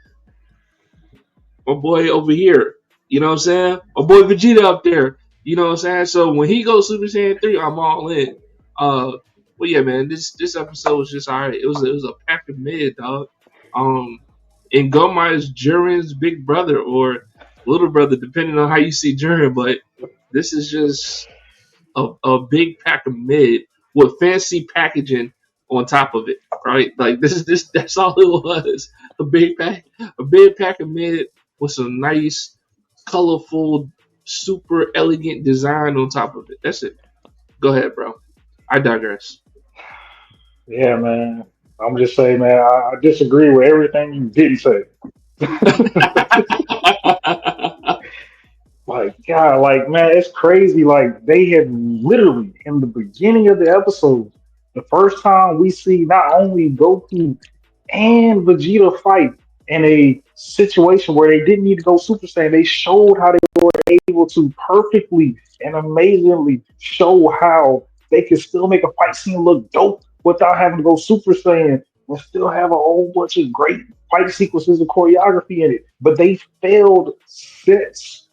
my boy over here. You know what I'm saying? My boy Vegeta up there. You know what I'm saying? So when he goes Super Saiyan 3, I'm all in. Uh but yeah, man, this episode was just alright. It was a pack of mid, dog. Um and Goma is Jiren's big brother or little brother, depending on how you see Jiren, but this is just a big pack of mid with fancy packaging on top of it, right? Like this that's all it was. A big pack of mid with some nice, colorful, super elegant design on top of it. That's it. Go ahead, bro. I digress. Yeah, man. I'm just saying, man, I disagree with everything you didn't say. Like, God, like, man, it's crazy. Like, they had literally in the beginning of the episode, the first time we see not only Goku and Vegeta fight in a situation where they didn't need to go Super Saiyan, they showed how they were able to perfectly and amazingly show how they could still make a fight scene look dope without having to go Super Saiyan and still have a whole bunch of great fight sequences and choreography in it. But they failed since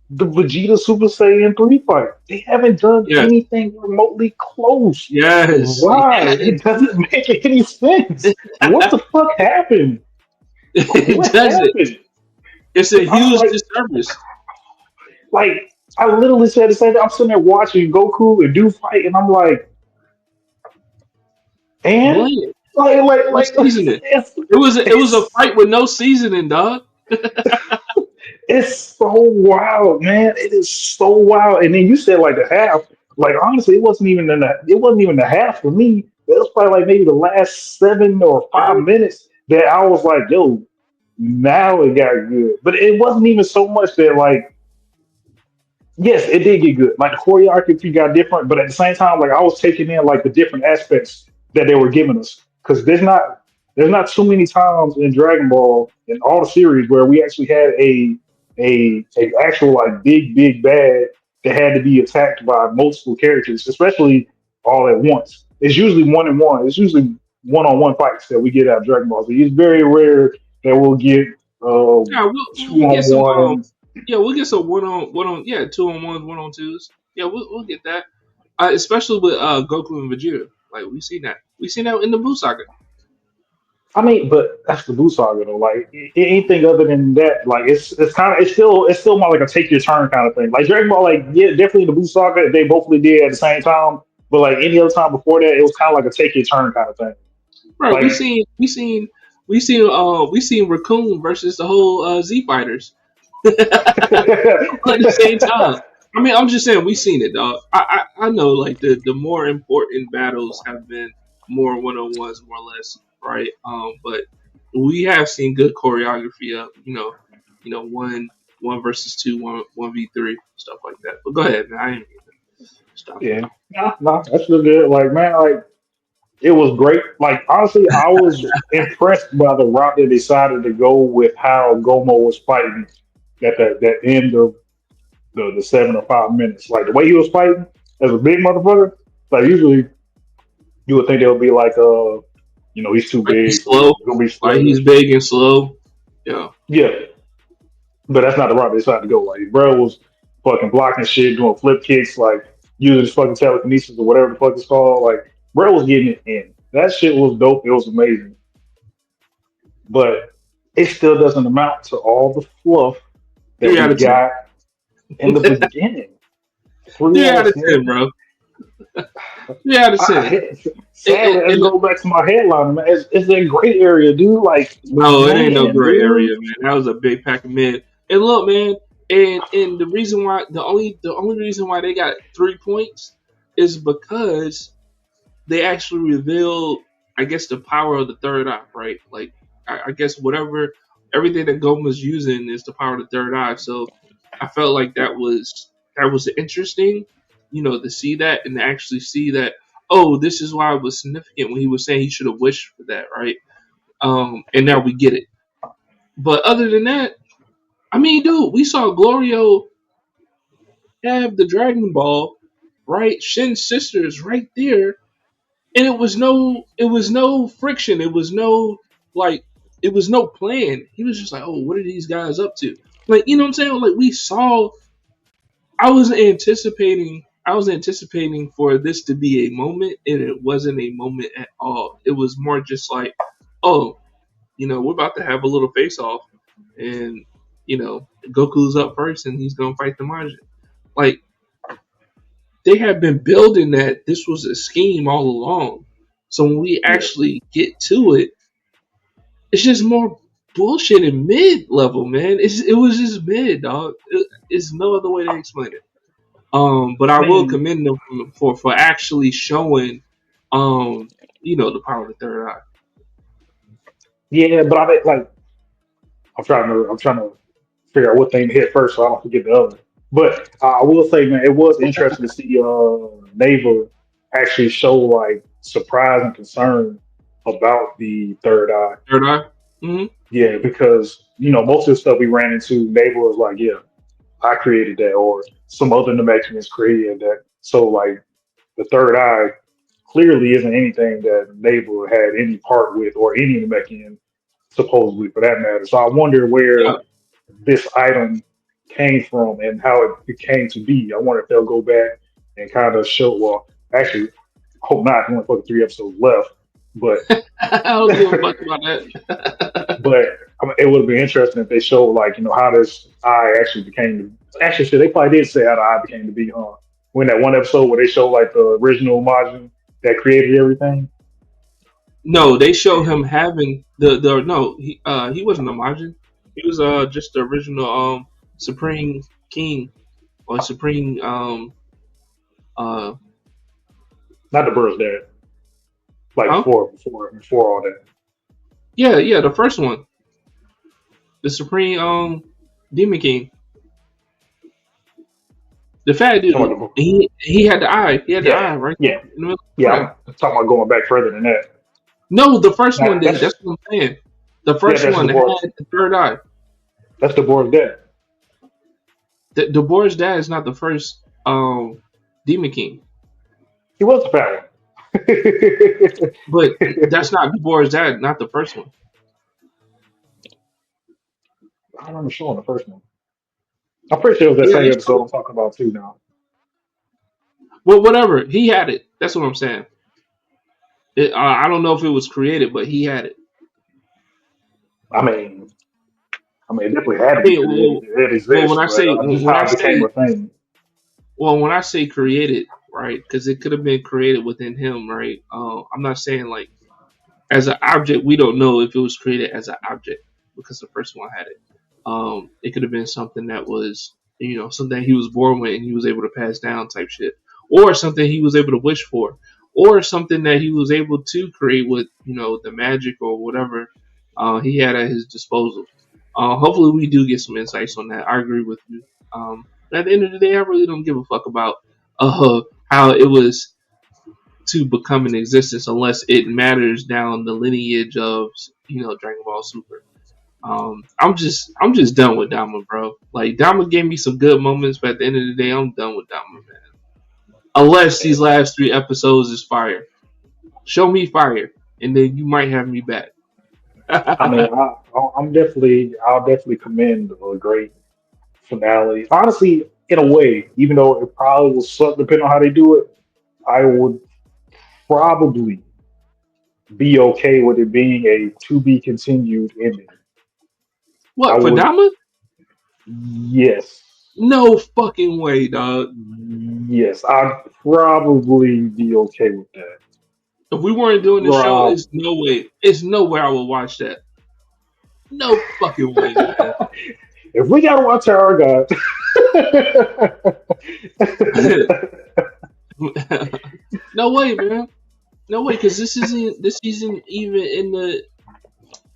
the Vegeta Super Saiyan 3 fight. They haven't done Yes, anything remotely close. yes, Why? yes. It doesn't make any sense. What the fuck happened? It What doesn't. happened? It's a I'm huge like, disservice. like I literally said the same thing. I'm sitting there watching Goku and do fight, and I'm like, and What? No like seasoning. it's It was a fight with no seasoning, dog. it's so wild, man. It is so wild. And then you said like the half. Like honestly, it wasn't even the half for me. It was probably like maybe the last 7 or 5 minutes that I was like, yo, now it got good. But it wasn't even so much that like yes, it did get good. Like the choreography got different, but at the same time, like I was taking in like the different aspects that they were giving us. Because there's not too many times in Dragon Ball in all the series where we actually had a actual like big bad that had to be attacked by multiple characters, especially all at once. It's usually one and one. It's usually one-on-one fights that we get out of Dragon Ball Z. It's very rare that we'll get Yeah, two we'll get on some one. yeah, we'll get some one on yeah, 2-on-1s, 1-on-2s. Yeah, we'll get that. Especially with Goku and Vegeta. Like we seen that. We seen that in the Blue Saga. I mean, but that's the Blue Saga though. Like anything other than that, like it's kind of it's still more like a take your turn kind of thing. Like Dragon Ball, like yeah, definitely the Blue Saga they both did at the same time. But like any other time before that, it was kind of like a take your turn kind of thing. Bro, Like we seen Raccoon versus the whole Z fighters all at the same time. I mean, I'm just saying we seen it, dog. I know like the more important battles have been more 1-on-1s, more or less, right? But we have seen good choreography of one versus two, one v three, stuff like that. But go ahead, man. I ain't mean to stop you. yeah, nah, that's still good. Like man, like it was great. Like honestly, I was impressed by the route they decided to go with how Gomo was fighting at that end of the 7 or 5 minutes. Like the way he was fighting as a big motherfucker. Like usually you would think they would be like, he's too Like he's big, so slow, he's gonna be like slow. he's big and slow. Yeah. Yeah, but that's not the route they decided to go. Like, bro was fucking blocking shit, doing flip kicks, like using his fucking telekinesis or whatever the fuck it's called. Like, bro was getting it in. That shit was dope. It was amazing, but it still doesn't amount to all the fluff that Three we out of 10. got in the beginning. Three Three out out of of 10, 10. bro. 3 out of 10. Sadly, let's And go back to my headline, man. It's a great area, dude. Like, no, it ain't no man, gray area, dude. man. That was a big pack of men. And look, man, and the reason why the only reason why they got 3 points is because they actually revealed, I guess, the power of the third eye, right? Like, I guess whatever everything that Goma's using is the power of the third eye. So I felt like that was interesting, to see that and to actually see that. Oh, this is why it was significant when he was saying he should have wished for that, right? And now we get it. But other than that, I mean, dude, we saw Glorio have the Dragon Ball, right? Shin's sister is right there, and it was no friction. Like, it was no plan. He was just like, oh, what are these guys up to? Like, you know what I'm saying? Like, we saw. I was anticipating for this to be a moment, and it wasn't a moment at all. It was more just like, oh, we're about to have a little face off, and Goku's up first, and he's gonna fight the Majin. Like, they have been building that this was a scheme all along. So when we Yeah. actually get to it, it's just more bullshit in mid level, man. It was just mid, dog. It's no other way to explain it. But I I will mean, commend them for actually showing, the power of the third eye. yeah, but I mean, like, I'm trying to figure out what thing to hit first so I don't forget the other. But I will say, man, it was interesting to see Neva actually show like surprise and concern about the third eye. Third eye. Hmm. Yeah, because most of the stuff we ran into, Neva was like, yeah, I created that, or some other Namekians created that. So like the third eye clearly isn't anything that Neva had any part with, or any Namekian supposedly for that matter. So I wonder where Yeah. this item came from and how it came to be. I wonder if they'll go back and kind of show. Well, actually, hope not. There's only fucking 3 episodes left, but I don't give a fuck about that. but I mean, it would be interesting if they show like how this eye actually became. Actually, shit, they probably did say how the eye became to be, huh? When that one episode where they show like the original Majin that created everything. No, they show him having the no. He wasn't a Majin. He was just the original Supreme King, or Supreme uh Not the bird's dad. Like huh? before all that. Yeah, yeah, the first one, the Supreme Demon King. The fat You talking dude. about He had the eye. He had the yeah, eye right yeah, in the middle. yeah. Yeah. I'm talking about going back further than that. No, the first one Now, did. That's what I'm saying. The yeah, first one had the third eye. That's the board's dead. The Boar's dad is not the first Demon King, He was a fat one. but that's not Deborah's dad. Not the first one. I don't remember showing the first one. I'm pretty sure it was that Yeah, same they episode showed. I'm talking about too now. Well, whatever. He had it. That's what I'm saying. I don't know if it was created, but he had it. I mean, it definitely had I to be mean, created. It when exists, I but say just when how I it became say a thing. when I say created, right? Because it could have been created within him, right? I'm not saying like as an object. We don't know if it was created as an object because the first one had it. It could have been something that was, something he was born with and he was able to pass down type shit, or something he was able to wish for, or something that he was able to create with, the magic or whatever he had at his disposal. Hopefully, we do get some insights on that. I agree with you. At the end of the day, I really don't give a fuck about how it was to become in existence unless it matters down the lineage of, Dragon Ball Super. I'm just done with Dama, bro. Like Dama gave me some good moments, but at the end of the day, I'm done with Dama, man. Unless these last 3 episodes is fire, show me fire, and then you might have me back. I mean, I'll definitely commend a great finale. Honestly, in a way, even though it probably will suck depending on how they do it, I would probably be okay with it being a to be continued ending. I What for would, Dama? yes, No fucking way, dog. yes, I'd probably be okay with that. If we weren't doing the show, Rob, it's no way. It's no way I would watch that. No fucking way, if we gotta watch our God, man. No way, man. No way, because this isn't even in the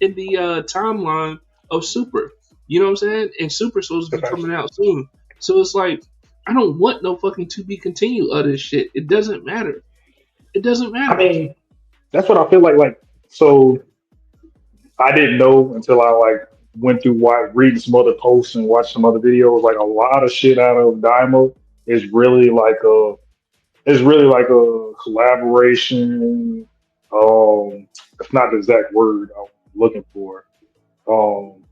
timeline of Super. You know what I'm saying? And Super's supposed to be coming out soon. So it's like I don't want no fucking to be continued of this shit. It doesn't matter. It doesn't I matter. mean, that's what I feel like. So I didn't know until I went through reading some other posts and watched some other videos. Like a lot of shit out of Daima is really a collaboration. That's not the exact word I'm looking for. Um,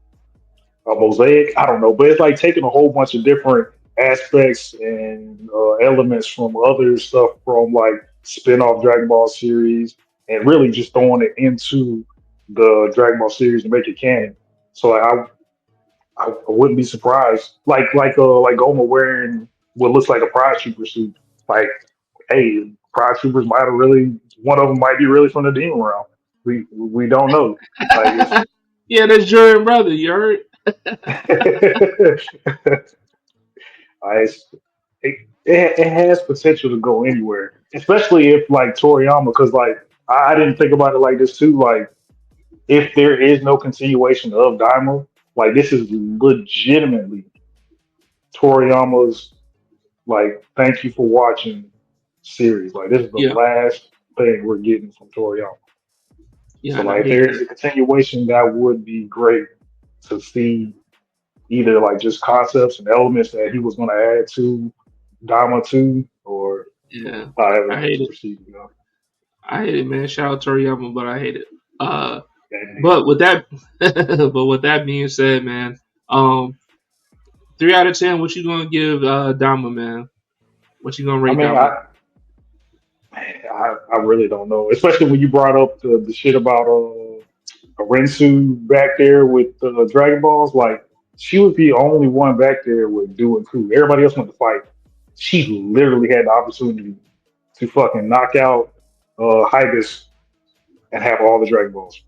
a mosaic. I don't know, but it's like taking a whole bunch of different aspects and elements from other stuff from like spin-off Dragon Ball series and really just throwing it into the Dragon Ball series to make it canon. So I wouldn't be surprised. Like Goma wearing what looks like a Pride Trooper suit. Like, hey, Pride Troopers might have really one of them might be really from the Demon Realm. We don't know. Like it's Yeah, that's Jordan brother. You heard? it's, it has potential to go anywhere, especially if like Toriyama, because like I didn't think about it like this too. Like if there is no continuation of Daima, like this is legitimately Toriyama's like thank you for watching series. Like this is the Yeah, last thing we're getting from Toriyama. yeah, So and I like if hate there is that. a continuation, that would be great to see either like just concepts and elements that he was going to add to Dama 2 or Yeah, however I it hate to it. proceed. You know? I hate it, man. Shout out Toriyama, but I hate it. Uh, And, but with that, but with that being said, man, um, 3 out of 10. What you gonna give Dama, man? What you gonna I rate mean, Dama? I really don't know, especially when you brought up the shit about Rensu back there with Dragon Balls. Like, she was the only one back there with doing coup. Everybody else went to fight. She literally had the opportunity to fucking knock out Hibis and have all the Dragon Balls.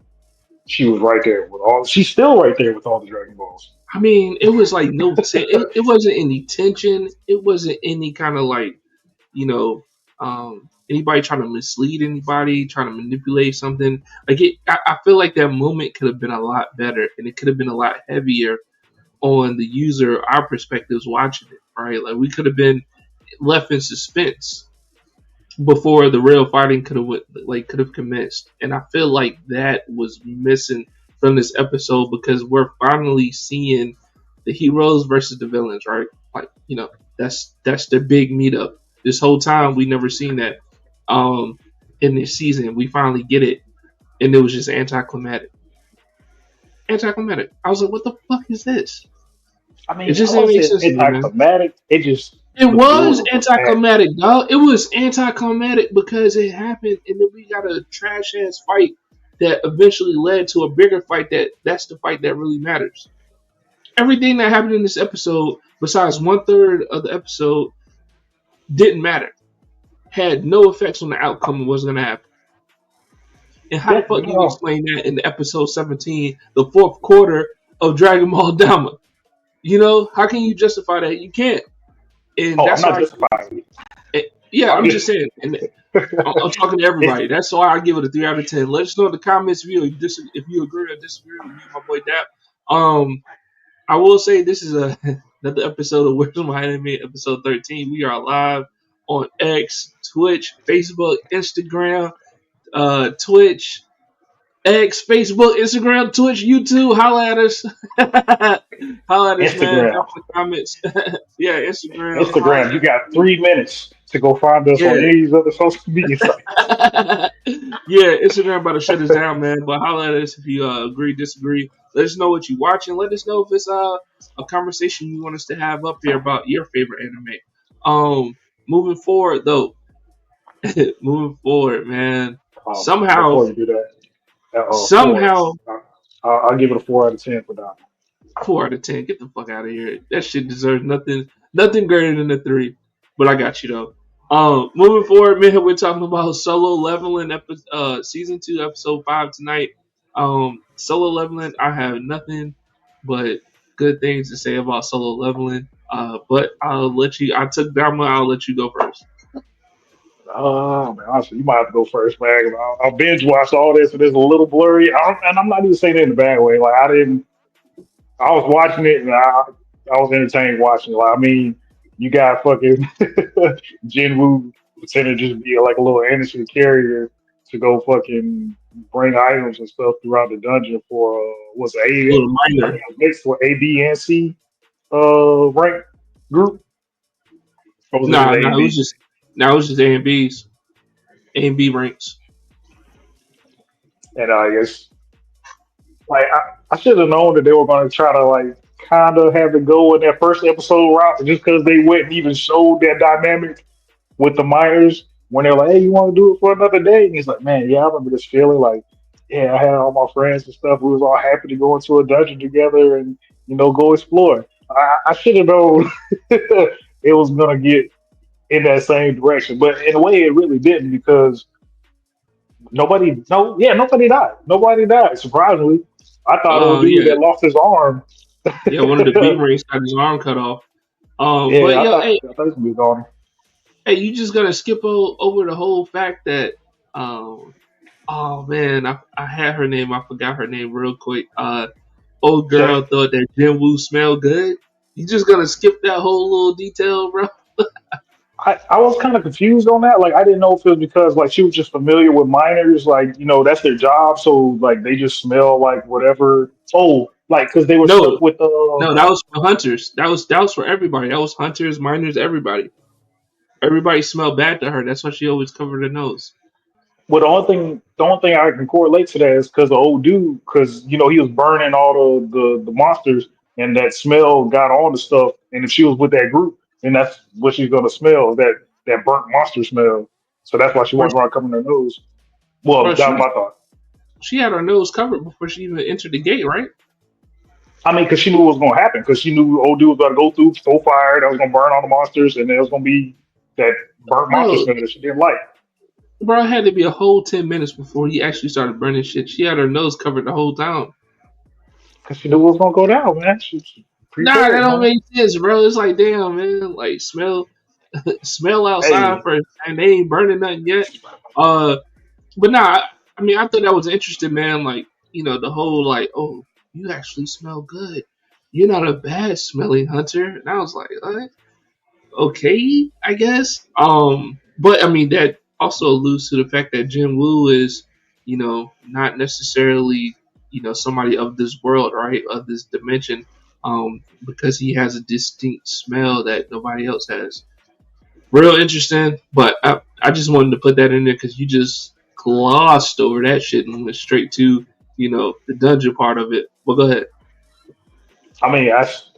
She was right there with all. She's still right there with all the Dragon Balls. I mean, it was like it wasn't any tension. It wasn't any kind of like anybody trying to mislead anybody, trying to manipulate something. Like I feel like that moment could have been a lot better, and it could have been a lot heavier on the user, our perspectives watching it. Right, like we could have been left in suspense before the real fighting could have commenced. And I feel like that was missing from this episode because we're finally seeing the heroes versus the villains, right? Like, that's the big meetup. This whole time we never seen that. Um in this season. We finally get it. And it was just anticlimactic. Anticlimactic. I was like, what the fuck is this? I It mean, I just won't didn't make say sense to me, man. anticlimactic. It just It the was build was bad. anticlimactic, dog. It was anticlimactic because it happened, and then we got a trash ass fight that eventually led to a bigger fight. That's the fight that really matters. Everything that happened in this episode, besides 1/3 of the episode, didn't matter. Had no effects on the outcome of what's gonna happen. And how the That fuck do you no. explain that in the episode 17, the fourth quarter of Dragon Ball Dama? How can you justify that? You can't. And Oh, I'm that's not why, justifying yeah, I'm just it. saying. And I'm talking to It's everybody. That's why I give it a 3 out of 10. Let us know in the comments if you agree or disagree with me, my boy Dap. Um, I will say this is another episode of Where's My Anime, episode 13. We are live on X, Twitch, Facebook, Instagram, Twitch, X, Facebook, Instagram, Twitch, YouTube. Holla at us. Holla at us, man. Instagram. Drop in the comments. Yeah, Instagram. Holla Instagram. You got 3 minutes to go find us at on any us. of these other social media sites. Yeah. Yeah, Instagram about to shut us down, man. But holla at us if you agree, disagree. Let us know what you're watching. Let us know if it's a conversation you want us to have up here about your favorite anime. Moving forward though, moving forward, man. Somehow, Before you do that, four. somehow, I'll give it a 4 out of 10 for that. 4 out of 10. Get the fuck out of here. That shit deserves nothing greater than a 3. But I got you though. Moving forward, man, we're talking about Solo Leveling, season 2, episode 5 tonight. Solo Leveling, I have nothing but good things to say about Solo Leveling. But I'll let you. I took Dharma. I'll let you go first. Oh man, honestly, you might have to go first, man. 'Cause I binge watched all this, and it's a little blurry. And I'm not even saying it in a bad way. Like I didn't. I was watching it, and I was entertained watching it. Like I mean, you got fucking Jinwoo pretending to just be like a little innocent carrier to go fucking bring items and stuff throughout the dungeon for what's A A? little I minor. think it was mixed for A, B, and C rank group. Or was it just Nah, A nah. and B? It was just A and B's, A and B ranks. And I guess like I should have known that they were going to try to like kind of have it go in that first episode route just because they went and even showed that dynamic with the miners when they're like, "Hey, you want to do it for another day?" And he's like, "Man, yeah, I remember this feeling. Like, yeah, I had all my friends and stuff. We was all happy to go into a dungeon together and go explore." I should have known it was gonna get in that same direction, but in a way, it really didn't because nobody died. Nobody died. Surprisingly, I thought old dude Yeah, that lost his arm. yeah. One of the B ranks got his arm cut off. But Yeah, yo, hey, I thought he was gonna be gone. hey, you just gonna skip over the whole fact that, um, oh man, I had her name. I forgot her name real quick. Old girl Check. thought that Jinwoo smelled good. You just gonna skip that whole little detail, bro? I was kind of confused on that. Like, I didn't know if it was because like she was just familiar with miners, like that's their job, so like they just smell like whatever. Oh, like because they were No, stuck with no, that was for hunters. That was for everybody. That was hunters, miners, everybody. Everybody smelled bad to her. That's why she always covered her nose. Well, the only thing I can correlate to that is because the old dude, because he was burning all the monsters, and that smell got on the stuff. And if she was with that group, then that's what she's gonna smell that burnt monster smell. So that's why she Bro, wasn't gonna come in her nose. Well, bro, that was my thought. she had her nose covered before she even entered the gate, right? I mean, because she knew what was gonna happen, because she knew old dude was gonna go through, throw fire, that was gonna burn all the monsters, and there was gonna be that burnt monster Bro, smell that she didn't like. bro, it had to be a whole 10 minutes before he actually started burning shit. She had her nose covered the whole time. Because she knew what was gonna go down, man. She Nah, that prepared, don't man. make sense, bro. It's like, damn, man. Like, smell outside Hey, first, and they ain't burning nothing yet. Uh, but nah, I mean, I thought that was interesting, man. Like, the whole like, oh, you actually smell good. You're not a bad smelling hunter. And I was like, what? okay, I guess. But I mean that also alludes to the fact that Jin Woo is, not necessarily, somebody of this world, right, of this dimension, because he has a distinct smell that nobody else has. Real interesting, but I just wanted to put that in there because you just glossed over that shit and went straight to, the dungeon part of it. But go ahead. I mean,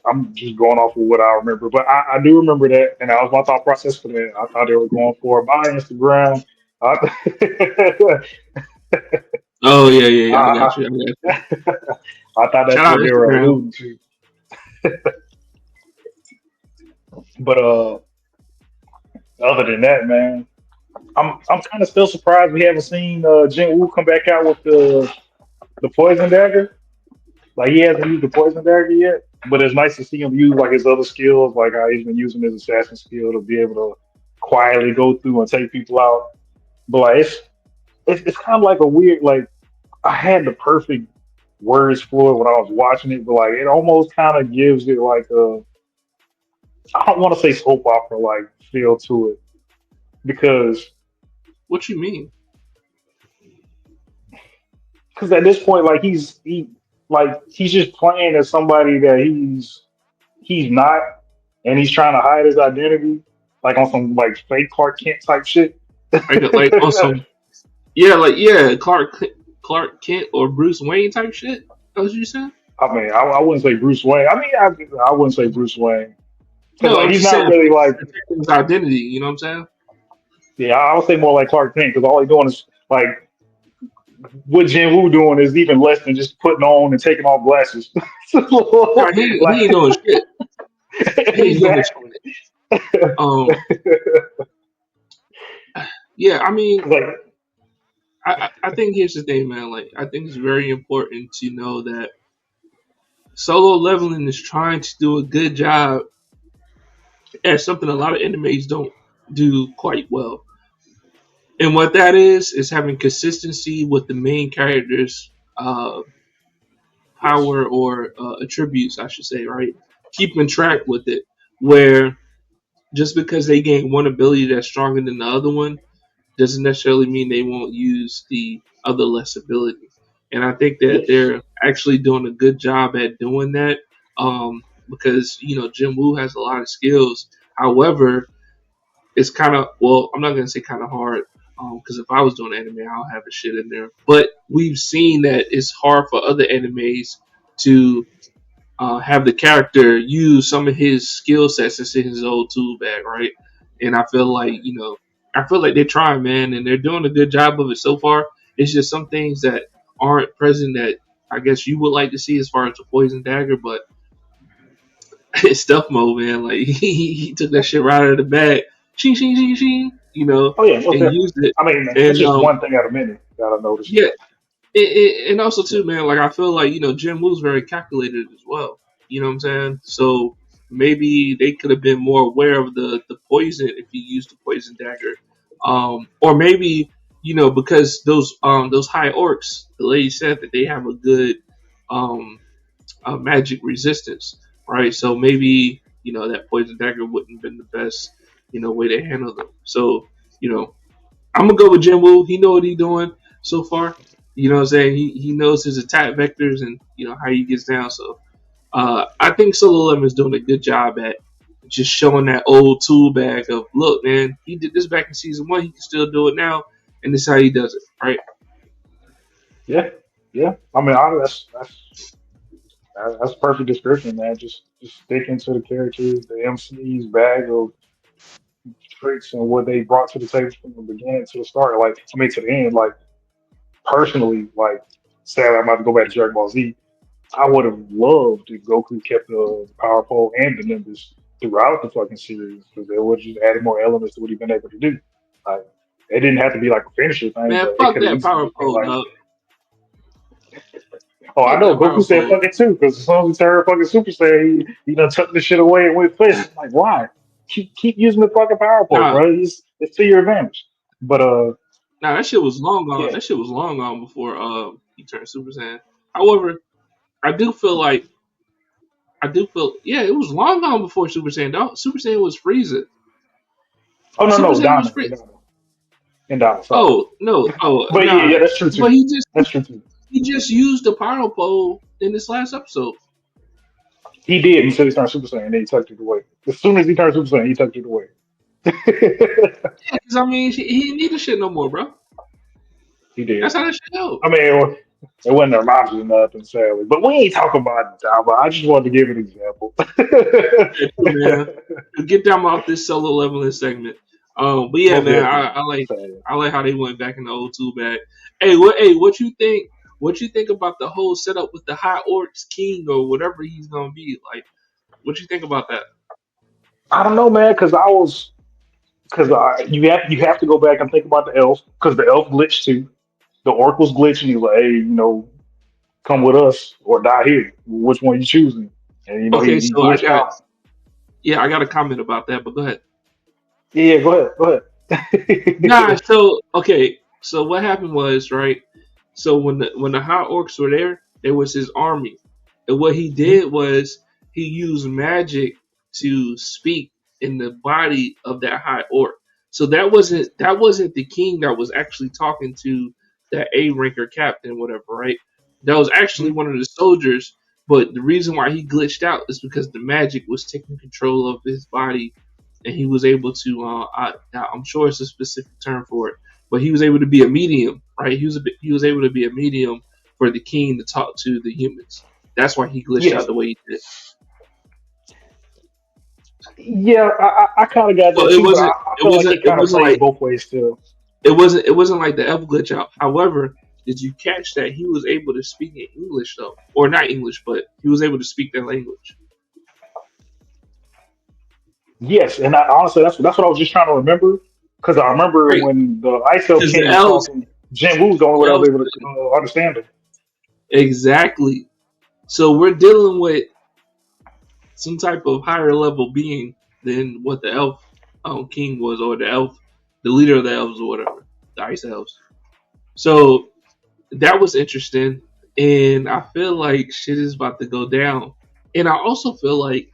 I'm just going off of what I remember, but I do remember that, and that was my thought process for that. I thought they were going for it by Instagram. I, Oh yeah, yeah, yeah. I got I, you. I got you. I thought Shout that's out what they were Instagram. alluding to. But other than that, man, I'm kind of still surprised we haven't seen Jin Woo come back out with the poison dagger. Like he hasn't used the poison dagger yet, but it's nice to see him use like his other skills, like how he's been using his assassin skill to be able to quietly go through and take people out. But like it's kind of like a weird like I had the perfect words for it when I was watching it, but like it almost kind of gives it like a I don't want to say soap opera like feel to it because What you mean? at this point like he's just playing as somebody that he's not, and he's trying to hide his identity, like on some like fake Clark Kent type shit. Like on some, yeah, like yeah, Clark Kent or Bruce Wayne type shit. That what you said? I mean, I wouldn't say Bruce Wayne. I mean, I wouldn't say Bruce Wayne because No, like I'm he's just not saying really like protecting his identity. You know what I'm saying? yeah. I would say more like Clark Kent because all he's doing is like what Jin Woo doing is even less than just putting on and taking off glasses. No, he Like ain't doing shit. He ain't doing shit. exactly. Um, yeah, I mean, Like I think here's the thing, man. Like, I think it's very important to know that solo leveling is trying to do a good job at something a lot of animes don't do quite well. And what that is having consistency with the main characters' yes, power or attributes, I should say, right? Keeping track with it, where just because they gain one ability that's stronger than the other one doesn't necessarily mean they won't use the other less ability. And I think that yes, they're actually doing a good job at doing that, because Jim Woo has a lot of skills. However, it's kind of, well, I'm not gonna say kind of hard, because if I was doing anime, I'll have a shit in there. But we've seen that it's hard for other animes to have the character use some of his skill sets that's in his old tool bag, right? And I feel like they're trying, man, and they're doing a good job of it so far. It's just some things that aren't present that I guess you would like to see as far as the poison dagger, but it's stuff mode, man. Like he took that shit right out of the bag, shing shing shing shing, oh yeah, most and definitely. used it. I mean, it's And just one thing out of many that I noticed. yeah, and also Yeah, too, man, like I feel like Jim Woo's very calculated as well. You know what I'm saying? So maybe they could have been more aware of the poison if he used the poison dagger, or maybe because those high orcs, the lady said that they have a good um magic resistance, right? So maybe that poison dagger wouldn't have been the best way to handle them. So you know I'm gonna go with Jim Woo. He know what he's doing so far. You know what I'm saying? He knows his attack vectors and how he gets down. So I think Solo Level is doing a good job at just showing that old tool bag of look, man, he did this back in season one. He can still do it now, and this is how he does it, right? yeah, yeah. I mean, that's a perfect description, man. Just sticking to the characters, the MC's bag of tricks and what they brought to the table from the beginning to the start. Like, I mean, to the end. Like, personally, like, sadly, I'm about to go back to Dragon Ball Z. I would have loved if Goku kept the Power Pole and the Nimbus throughout the fucking series because they would have just added more elements to what he's been able to do. Like, it didn't have to be like a finisher thing, Man, but it fuck could have that easily power just been pole, like, dog. oh, I Fuck know that power Goku said pole. fuck it too because as soon as he turned fucking Super Saiyan, he done took the shit away and went pissed. I'm like, why? Keep using the fucking Power Pole, Nah, bro. It's to your advantage. But nah, that shit was long gone. yeah, That shit was long gone before he turned Super Saiyan. However, I do feel like I do feel yeah, it was long gone before Super Saiyan. Super Saiyan was Frieza. Oh no, Super no, Saiyan was Diamond, Frieza. and Diamond. Sorry, Oh no, oh but yeah, nah. yeah, that's true But too. That's true too. he just used the power pole in this last episode. He did until he turned Super Saiyan, and then he tucked it away. As soon as he turned Super Saiyan, he tucked it away. Yeah, because I mean he didn't need the shit no more, bro. He did. That's how that shit go. I mean, it wasn't their moms or nothing, sadly. But we ain't talking about it, Java. I just wanted to give an example. Yeah, true, man. Get them off this solo leveling segment. But yeah, Most man, definitely. Sad. I like how they went back in the old two bag. Hey, what you think? What you think about the whole setup with the High Orcs King or whatever he's gonna be? Like, what you think about that? I don't know, man, because you have to go back and think about the elf because the elf glitched too. The orc was glitching. He's like, hey, come with us or die here. Which one you choosing? And Okay, he so I glitched got out. yeah, I got a comment about that, but go ahead. Yeah, go ahead, go Nah, ahead. so okay, so what happened was right. So when the high orcs were there was his army, and what he did was he used magic to speak in the body of that high orc. So that wasn't the king that was actually talking to that A ranker captain, whatever, right? That was actually one of the soldiers. But the reason why he glitched out is because the magic was taking control of his body and he was able to. I'm sure it's a specific term for it, but he was able to be a medium, right? He was able to be a medium for the king to talk to the humans. That's why he glitched out Yes, the way he did. yeah, I kind of got So that too, but I feel like it it kind of wasn't played like both ways still. it wasn't like the elf glitch out. However, did you catch that he was able to speak in English though, or not English, but he was able to speak that language? Yes, and honestly, that's what I was just trying to remember because I remember Right, when the Ice Elf because King was talking, Jin Woo's the only the one that was elves able to understand him. exactly. So we're dealing with some type of higher level being than what the elf king was, or the leader of the elves, or whatever, the ice elves. So that was interesting, and I feel like shit is about to go down. And I also feel like,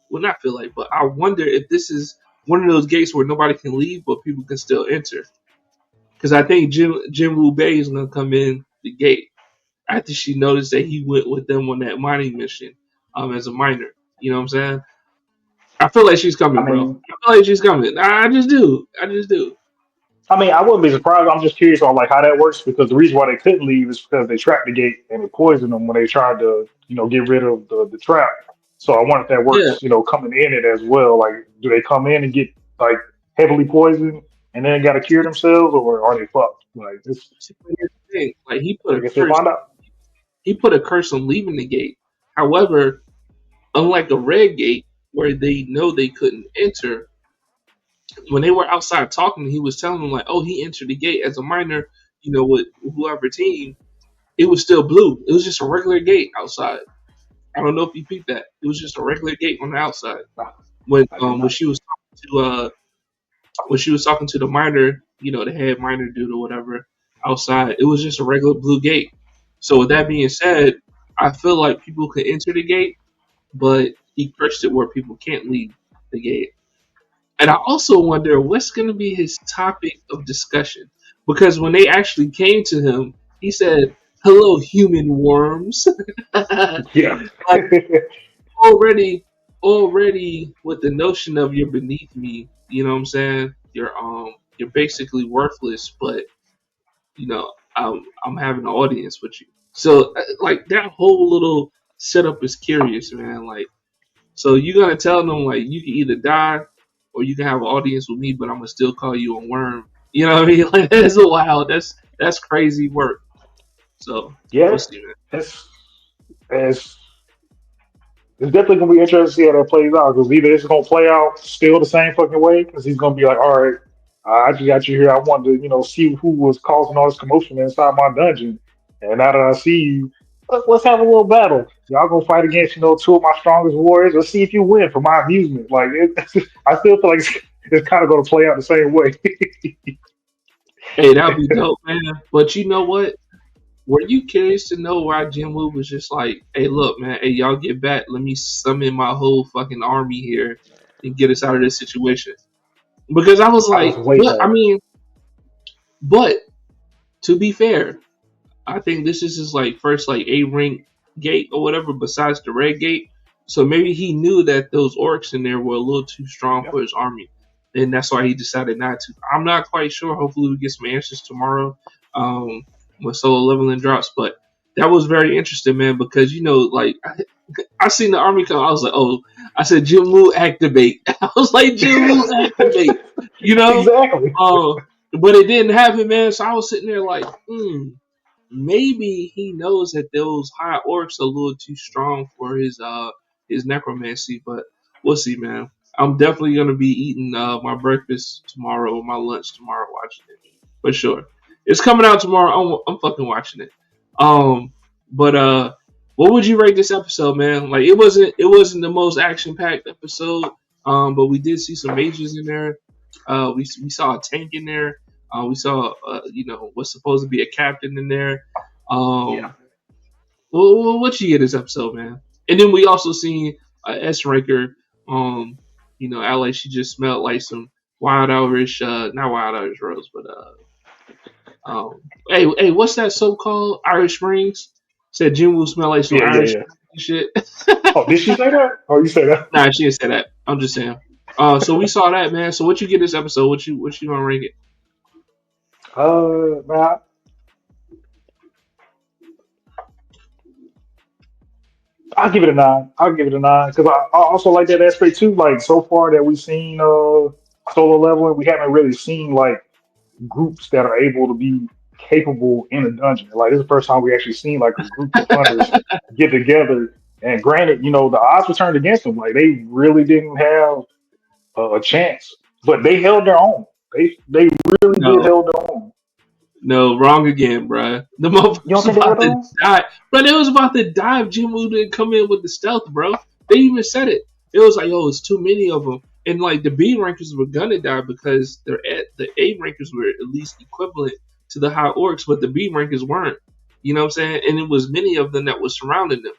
well, not feel like, but I wonder if this is one of those gates where nobody can leave, but people can still enter. Because I think Jim Wu Bei is gonna come in the gate after she noticed that he went with them on that mining mission, as a miner. You know what I'm saying? I feel like she's I coming, bro. mean, I feel like she's coming. I just do. I just do. I wouldn't be surprised. I'm just curious on like how that works because the reason why they couldn't leave is because they trapped the gate and it poisoned them when they tried to, get rid of the trap. So I wonder if that Yeah. works, coming in it as well. Like, do they come in and get like heavily poisoned and then got to cure themselves, or are they fucked? Like, this, See, but here's the thing. Like I guess we'll find out. he put a curse on leaving the gate. However, unlike a red gate where they know they couldn't enter, when they were outside talking, he was telling them like, "Oh, he entered the gate as a minor, with whoever team. It was still blue. It was just a regular gate outside. I don't know if you peeped that. It was just a regular gate on the outside. Nah, When I did when not. she was talking to the miner, the head miner dude or whatever, outside, it was just a regular blue gate. So with that being said, I feel like people could enter the gate, but he cursed it where people can't leave the gate. And I also wonder what's going to be his topic of discussion because when they actually came to him, he said, "Hello, human worms." Yeah. Like already, already with the notion of you're beneath me. You know what I'm saying? You're basically worthless, but I'm having an audience with you. So like that whole little setup is curious, man. Like, so you're gonna tell them like you can either die or you can have an audience with me, but I'm gonna still call you a worm. You know what I mean? Like that's wild. That's crazy work. So we'll Yeah. see, man. It's, it's It's definitely gonna be interesting to see how that plays out because either it's gonna play out still the same fucking way because he's gonna be like, all right, I just got you here. I wanted to, see who was causing all this commotion inside my dungeon, and now that I see you, let's have a little battle. Y'all gonna fight against, two of my strongest warriors. Let's see if you win for my amusement. Like, I still feel like it's kind of gonna play out the same way. Hey, that'd be dope, man. But you know what? were you curious to know why Jinwoo was just like, "Hey, look, man, hey, y'all get back. Let me summon my whole fucking army here and get us out of this situation." Because I was I was like, way but I past. mean, but to be fair, I think this is his like first like A rank gate or whatever besides the red gate. So maybe he knew that those orcs in there were a little too strong Yeah. for his army. And that's why he decided not to. I'm not quite sure. Hopefully we get some answers tomorrow um, when solo leveling drops. But that was very interesting, man, because like I seen the army come. I was like, oh, I said Jim Woo activate. I was like Jim Woo activate, you know. Exactly. Uh, but it didn't happen, man. So I was sitting there like, maybe he knows that those high orcs are a little too strong for his necromancy, but we'll see, man. I'm definitely gonna be eating my breakfast tomorrow or my lunch tomorrow, watching it for sure. It's coming out tomorrow. I'm fucking watching it. But what would you rate this episode, man? Like it wasn't the most action packed episode. But we did see some mages in there. We saw a tank in there. We saw, what's supposed to be a captain in there. Yeah. Um, what you get this episode, man? And then we also seen S ranker. Ally, she just smelled like some wild Irish, not wild Irish rose, but hey, what's that soap called? Irish Springs. Said Jim will smell like some Yeah. Yeah. Irish Yeah. Springs and shit. Oh, did she say that? Oh, you say that? Nah, she didn't say that. I'm just saying. So we saw that, man. So what you get this episode? What you gonna rank it? Man, I'll give it a nine. I'll give it a nine because I also like that aspect too. Like so far that we've seen solo leveling, we haven't really seen like groups that are able to be capable in a dungeon. Like this is the first time we actually seen like a group of hunters get together. And granted, the odds were turned against them. Like they really didn't have a chance, but they held their own. They really did No. hold their own. No, wrong again, bruh. The You don't motherfuckers think they held about their to own? die. Bro, they was about to die if Jim Woo didn't come in with the stealth, bro. They even said it. It was like, oh, it's too many of them. And like the B rankers were gonna die because the A rankers were at least equivalent to the high orcs, but the B rankers weren't. You know what I'm saying? And it was many of them that was surrounding them.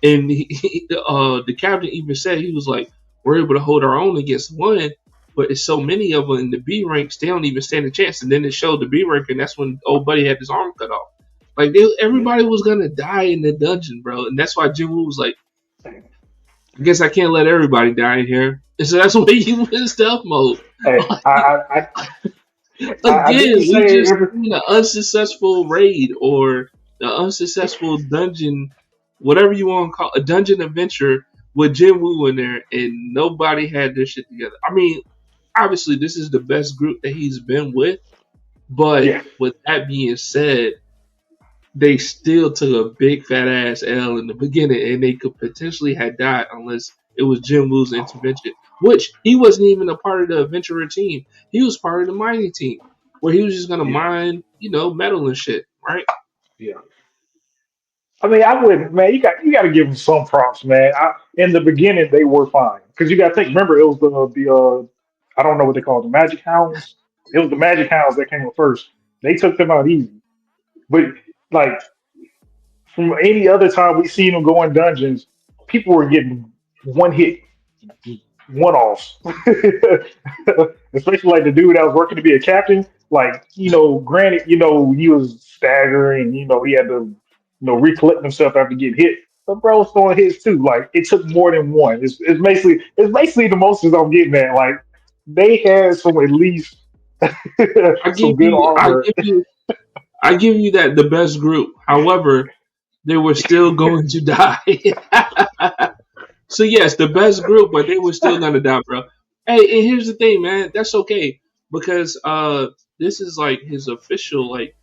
And the captain even said he was like, we're able to hold our own against one, but it's so many of them in the B ranks, they don't even stand a chance. And then it showed the B rank, and that's when old buddy had his arm cut off. Like Yeah. everybody was gonna die in the dungeon, bro, and that's why Jim Woo was like, I guess I can't let everybody die in here. And so that's why he went in stealth mode. Hey, I do Again, we say just every. seen an unsuccessful raid or the unsuccessful dungeon, whatever you want to call a dungeon adventure with Jim Woo in there, and nobody had their shit together. I mean, obviously, this is the best group that he's been with, but Yeah. with that being said, they still took a big fat ass L in the beginning, and they could potentially have died unless it was Jim Woo's intervention, which he wasn't even a part of the adventurer team. He was part of the mining team, where he was just gonna Yeah. mine, metal and shit, right? Yeah. I mean, I wouldn't, man. You got to give them some props, man. In the beginning, they were fine because you got to think. Remember, it was the I don't know what they call it, the Magic Hounds. It was the Magic Hounds that came up first. They took them out easy, but like from any other time we seen them go in dungeons, people were getting one hit, one offs. Especially like the dude that was working to be a captain. Like, granted, he was staggering, he had to, recollect himself after getting hit. But bro was throwing hits too. Like it took more than one. It's basically the most I'm getting at. Like they had some at least I some give good you, I armor. give you, I give you that the best group. However, they were still going to die. So yes, the best group, but they were still gonna die, bro. Hey, and here's the thing, man. That's okay because this is like his official like.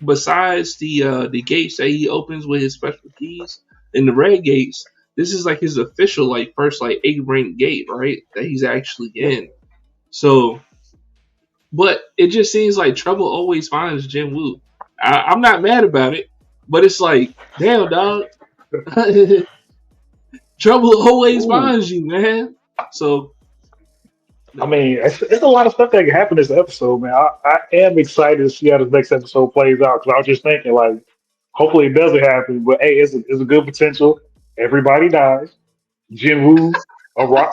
Besides the gates that he opens with his special keys and the red gates, this is like his official like first like A rank gate, right? That he's actually Yeah. in. So, but it just seems like trouble always finds Jin Woo. I'm not mad about it, but it's like, damn, dog. Trouble always Ooh. finds you, man. So I mean, it's a lot of stuff that can happen this episode, man. I am excited to see how this next episode plays out because I was just thinking, like, Hopefully it doesn't happen, but hey, it's a good potential. Everybody dies. Jinwoo, Ara-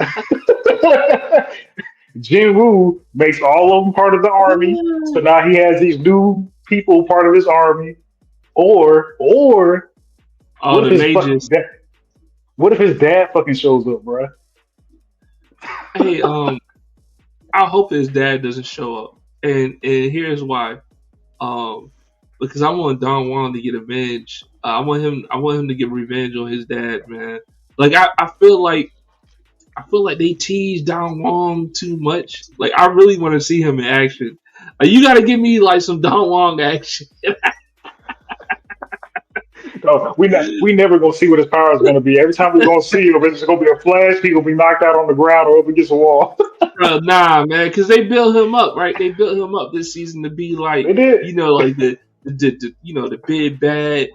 Jinwoo makes all of them part of the army. So now he has these new people part of his army. Or Oh, what if the his fucking mages. dad? What if his dad fucking shows up, bruh? Hey, I hope his dad doesn't show up, and here's why. Um, because I want Don Juan to get revenge. I want him to get revenge on his dad, man. Like I feel like they tease Don Juan too much. Like I really want to see him in action. Like, you got to give me like some Don Juan action. No, we never gonna see what his power is gonna be. Every time we're gonna see him, it's just gonna be a flash. He gonna be knocked out on the ground or up against a wall. Bro, nah, man, because they built him up, right? They built him up this season to be like, They did. like the big bad,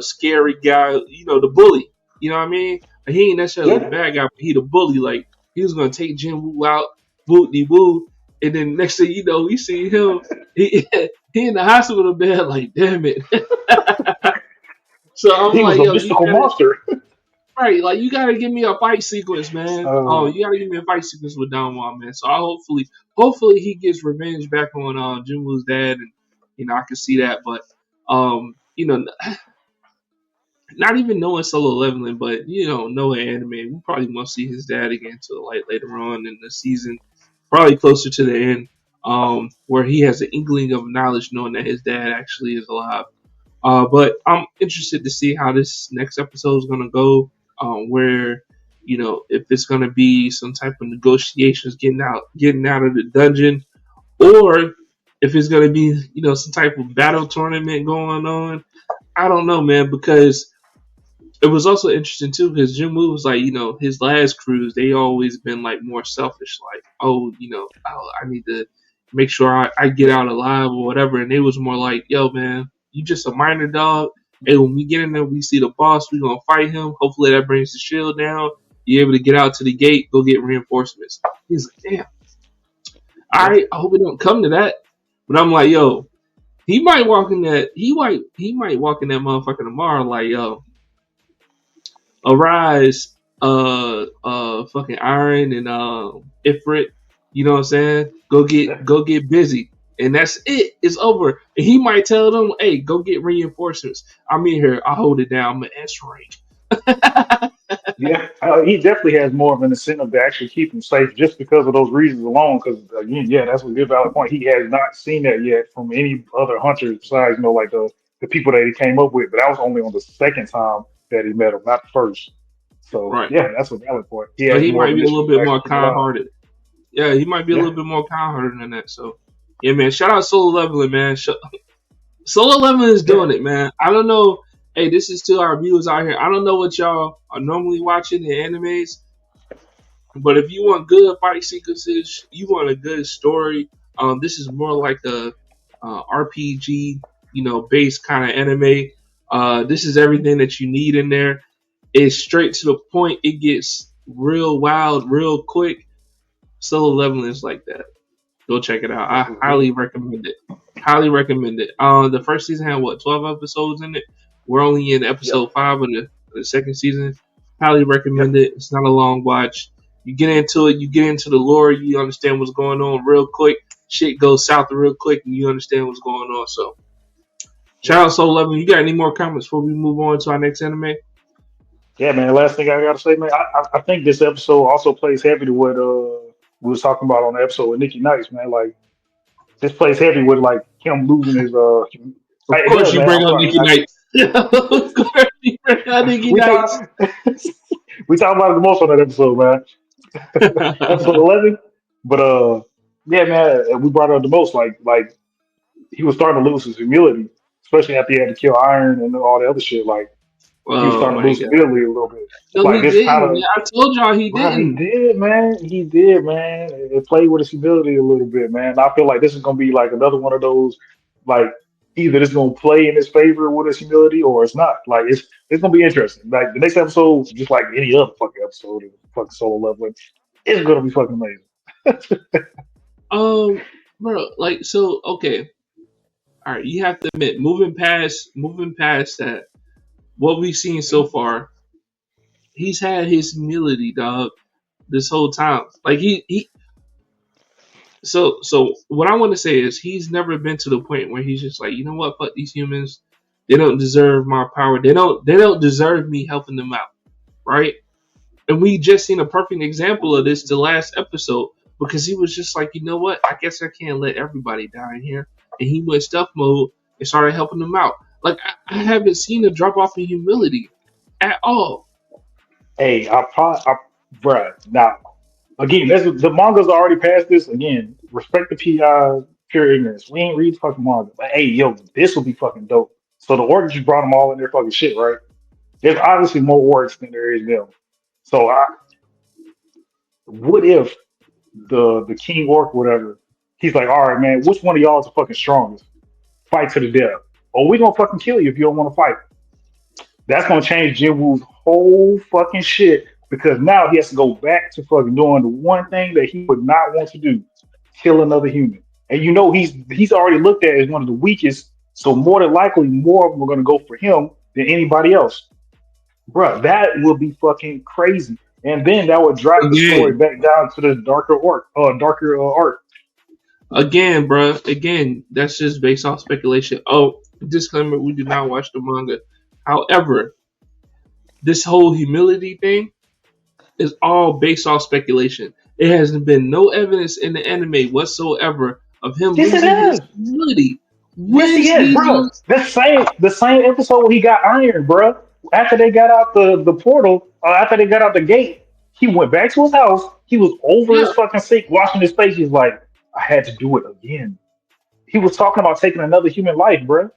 scary guy, the bully. You know what I mean? He ain't necessarily the Yeah. bad guy, but he the bully. Like he was gonna take Jin Woo out, boot de woo, and then next thing you know, we see him. He he in the hospital bed, like damn it. So I'm He was like, a yo, you mystical gotta monster. right, like you gotta give me a fight sequence, man. Oh, Uh, you gotta give me a fight sequence with Don Juan, man. So I hopefully he gets revenge back on Junwoo's dad, and I can see that. But not even knowing Solo Leveling, but knowing anime, we probably won't see his dad again until like later on in the season, probably closer to the end, where he has an inkling of knowledge, knowing that his dad actually is alive. But I'm interested to see how this next episode is going to go. Where if it's going to be some type of negotiations, getting out of the dungeon, or if it's going to be some type of battle tournament going on. I don't know, man, because it was also interesting too because Jim Woo was like, his last cruise, they always been like more selfish, like, oh, I need to make sure I get out alive or whatever. And they was more like, yo, man, you just a minor dog. Hey, when we get in there, we see the boss, we gonna fight him. Hopefully that brings the shield down. You're able to get out to the gate, go get reinforcements. He's like, damn, all yeah. right, I hope it don't come to that. But I'm like, yo, he might walk in that he might walk in that motherfucker tomorrow, like, yo, Arise, fucking Iron and Ifrit. You know what I'm saying? Yeah. Go get busy, and that's it. It's over. And he might tell them, "Hey, go get reinforcements. I'm in here. I hold it down. I'm an S rank." Yeah, he definitely has more of an incentive to actually keep him safe just because of those reasons alone. Because again, yeah, that's a good valid point. He has not seen that yet from any other hunters besides, like the people that he came up with. But that was only on the second time that he met him, not the first. So Right. yeah, that's a valid point. He So has he more of might an be a little initiative to bit actually more keep him alive. kind-hearted. Yeah, he might be a Yeah, little bit more kind-hearted than that. So, yeah, man. Shout out Solo Leveling, man. Solo Leveling is yeah, doing it, man. I don't know. Hey, this is to our viewers out here. I don't know what y'all are normally watching in animes, but if you want good fight sequences, you want a good story. This is more like a RPG, based kind of anime. This is everything that you need in there. It's straight to the point. It gets real wild, real quick. Solo Leveling is like that. Go check it out. that's I what's highly good. recommend it. Highly recommend it. The first season had what 12 episodes in it. We're only in Yep, episode 5 of the second season. Highly recommend yep, it. It's not a long watch. You get into it. You get into the lore. You understand what's going on real quick. Shit goes south real quick, and you understand what's going on. So, shout yep. out Soul 11. You got any more comments before we move on to our next anime? Yeah, man. Last thing I gotta say, man, I think this episode also plays heavy to what we was talking about on the episode with Nikki Nice, man. Like this plays heavy with like him losing his Of it course, does, you man. bring I'm up sorry. Nikki Knights. Of course, you bring up Nikki We Knights. talk we talked about it the most on that episode, man. Episode 11. But yeah, man, we brought it up the most. Like he was starting to lose his humility, especially after he had to kill Iron and all the other shit. Like he was Oh starting to my lose god. humility a little bit. No, Like he this kind didn't. Man. of I told y'all he bro, he didn't. did, man. He did, man. It played with his humility a little bit, man. I feel like this is gonna be like another one of those, like either it's gonna play in his favor with his humility or it's not. Like it's gonna be interesting. Like the next episode, just like any other fucking episode of fucking solo leveling, it's gonna be fucking amazing. Um, bro, like so. Okay, all right, you have to admit, moving past that, what we've seen so far, he's had his humility, dog, this whole time. Like he so what I want to say is he's never been to the point where he's just like, you know what, fuck these humans. They don't deserve my power. They don't deserve me helping them out, right? And we just seen a perfect example of this the last episode because he was just like, you know what? I guess I can't let everybody die in here. And he went stealth mode and started helping them out. Like I haven't seen a drop off in humility at all. Hey, bruh. Now, again, the manga's already past this. Again, respect the PI, pure ignorance. We ain't read fucking manga. But hey, yo, this will be fucking dope. So the orcs just brought them all in their fucking shit, right? There's obviously more orcs than there is them. So what if the king orc, whatever, he's like, all right, man, which one of y'all is the fucking strongest? Fight to the death. Or we gonna fucking kill you if you don't want to fight. That's gonna change Jinwoo's whole fucking shit because now he has to go back to fucking doing the one thing that he would not want to do, kill another human. And you know he's already looked at as one of the weakest, so more than likely more of them are gonna go for him than anybody else. Bruh, that would be fucking crazy. And then that would drop the story Again, back down to the darker arc. again, bro. Again, that's just based off speculation. Oh, disclaimer: we do not watch the manga. However, this whole humility thing is all based off speculation. It has been no evidence in the anime whatsoever of him Yes, it losing his is. humility. Yes, he When's is, he bro. lose? The same episode where he got iron, bro. After they got out the portal, after they got out the gate, he went back to his house. He was over Yeah, his fucking sink, washing his face. He's like, I had to do it again. He was talking about taking another human life, bro.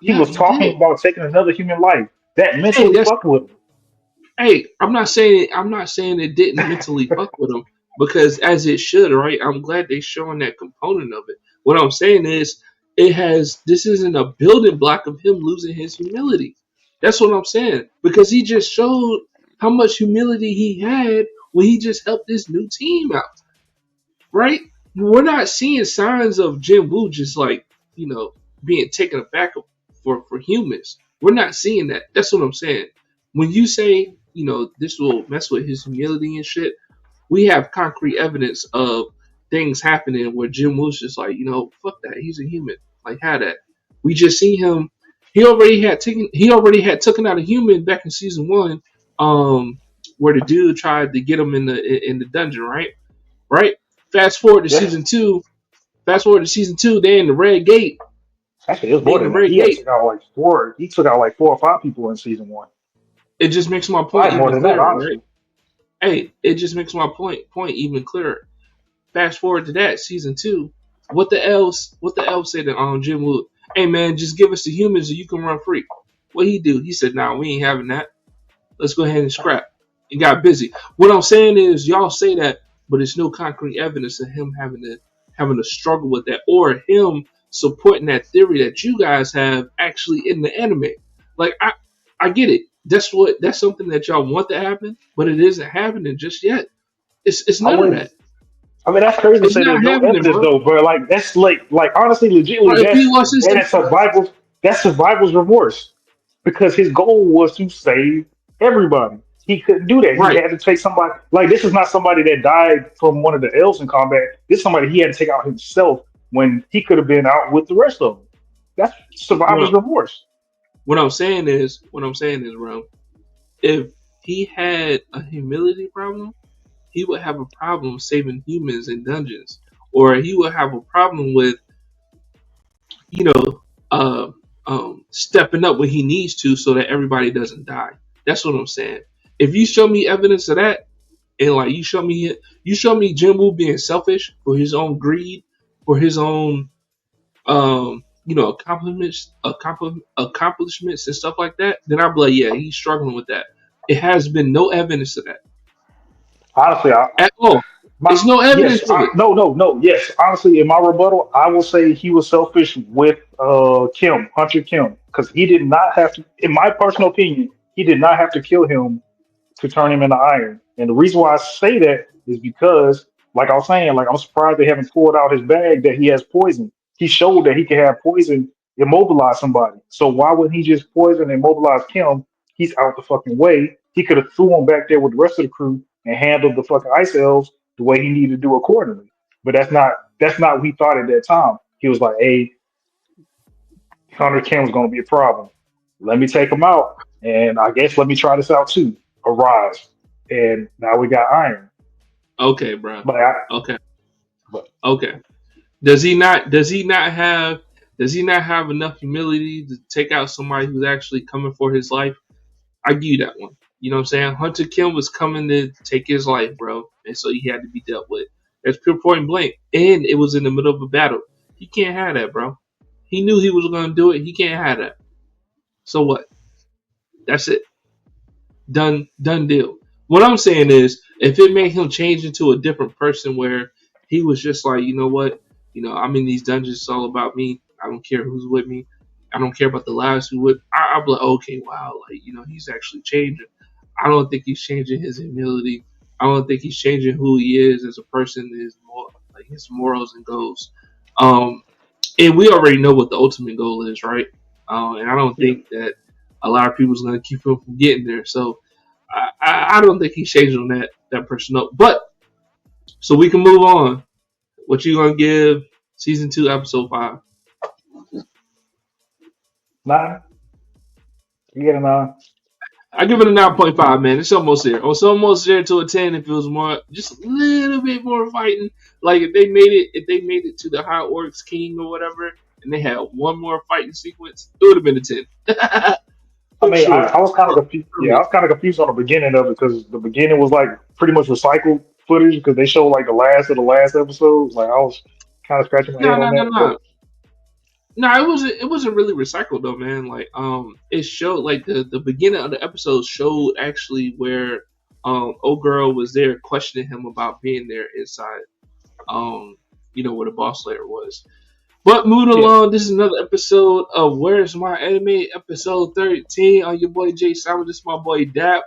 He yeah, was he did. talking about taking another human life. That Hey, mentally that's fucked with him. hey. I'm not saying it didn't mentally fuck with him because as it should, right? I'm glad they showing that component of it. What I'm saying is, it has. This isn't a building block of him losing his humility. That's what I'm saying because he just showed how much humility he had when he just helped this new team out, right? We're not seeing signs of Jim Woo just like being taken aback for humans. We're not seeing that. That's what I'm saying. When you say this will mess with his humility and shit, we have concrete evidence of things happening where Jim Woo's just like fuck that. He's a human. Like how that. We just see him. He already had taken out a human back in season one, where the dude tried to get him in the dungeon, right? Right? Fast forward to Yes. season two. Fast forward to season two. They in the red gate. Actually, it was They more in the than that. red He had gate. took out like four. He took out like 4 or 5 people in season one. It just makes my point Probably more even than that, clearer, right? honestly. Hey, it just makes my point even clearer. Fast forward to that season two. What the elf said to Jim Wood? Hey man, just give us the humans and you can run free. What he do? He said, "Nah, we ain't having that. Let's go ahead and scrap." And got busy. What I'm saying is, y'all say that, but there's no concrete evidence of him having to struggle with that, or him supporting that theory that you guys have actually in the anime. Like I get it. That's something that y'all want to happen, but it isn't happening just yet. It's I none of wouldn't. that. I mean, that's crazy to It's say not there's no happening, evidence bro. though, bro. Like that's like honestly, Bro, legitly, if he lost his that's survival. That's survival's remorse because his goal was to save everybody. He couldn't do that. He right, had to take somebody. Like this is not somebody that died from one of the elves in combat. This is somebody he had to take out himself when he could have been out with the rest of them. That's survivor's what remorse. what I'm saying is, bro, if he had a humility problem, he would have a problem saving humans in dungeons, or he would have a problem with you know uh, stepping up when he needs to, so that everybody doesn't die. That's what I'm saying. If you show me evidence of that, and like you show me Jim Woo being selfish for his own greed, for his own accomplishments and stuff like that, then I'd be like, yeah, he's struggling with that. It has been no evidence of that Honestly, at all. my There's no yes, evidence of it. no, no, no, yes. Honestly, in my rebuttal, I will say he was selfish with Kim, Hunter Kim, because he did not have to. In my personal opinion, he did not have to kill him to turn him into iron. And the reason why I say that is because, like I was saying, like I'm surprised they haven't pulled out his bag that he has poison. he showed that he can have poison immobilize somebody. So why wouldn't he just poison and immobilize Kim? He's out the fucking way. He could have threw him back there with the rest of the crew and handled the fucking ice elves the way he needed to do accordingly. But that's not what he thought at that time. He was like, "Hey, Hunter Kim was going to be a problem. Let me take him out, and I guess let me try this out too. Arise, and now we got Iron. Okay, bro. But I, Okay. but Okay. Does he not? Does he not have? Does he not have enough humility to take out somebody who's actually coming for his life? I give you that one. You know what I'm saying? Hunter Kim was coming to take his life, bro, and so he had to be dealt with. That's pure point blank, and it was in the middle of a battle. He can't have that, bro. He knew he was going to do it. He can't have that. So what? That's it. Done deal. What I'm saying is, if it made him change into a different person, where he was just like, you know what, I'm in these dungeons. It's all about me. I don't care who's with me. I don't care about the lives who would. I'll be like, okay, wow, like he's actually changing. I don't think he's changing his humility. I don't think he's changing who he is as a person. His more like his morals and goals. Um, and we already know what the ultimate goal is, right? And I don't yeah, think that a lot of people's going to keep him from getting there. So I don't think he's changing on that person up. But so we can move on. What you gonna give season 2, episode 5? nine. You get a nine. I give it a 9.5, man. It's almost there. It's almost there to a 10 if it was more, just a little bit more fighting. Like if they made it to the High Orcs King or whatever, and they had one more fighting sequence, it would have been a 10 I for mean, sure. I was kind of confused. For Yeah, I me. was kind of confused on the beginning of it because the beginning was like pretty much recycled footage because they showed like the last of the last episodes. Like I was kind of scratching my No, head no, on no, that, but no. No, it wasn't really recycled though, man. Like it showed like the beginning of the episode showed actually where old girl was there questioning him about being there inside where the boss layer was. But moving yeah, along, this is another episode of Where's My Anime, episode 13. On your boy Jay Simon, this is my boy Dap.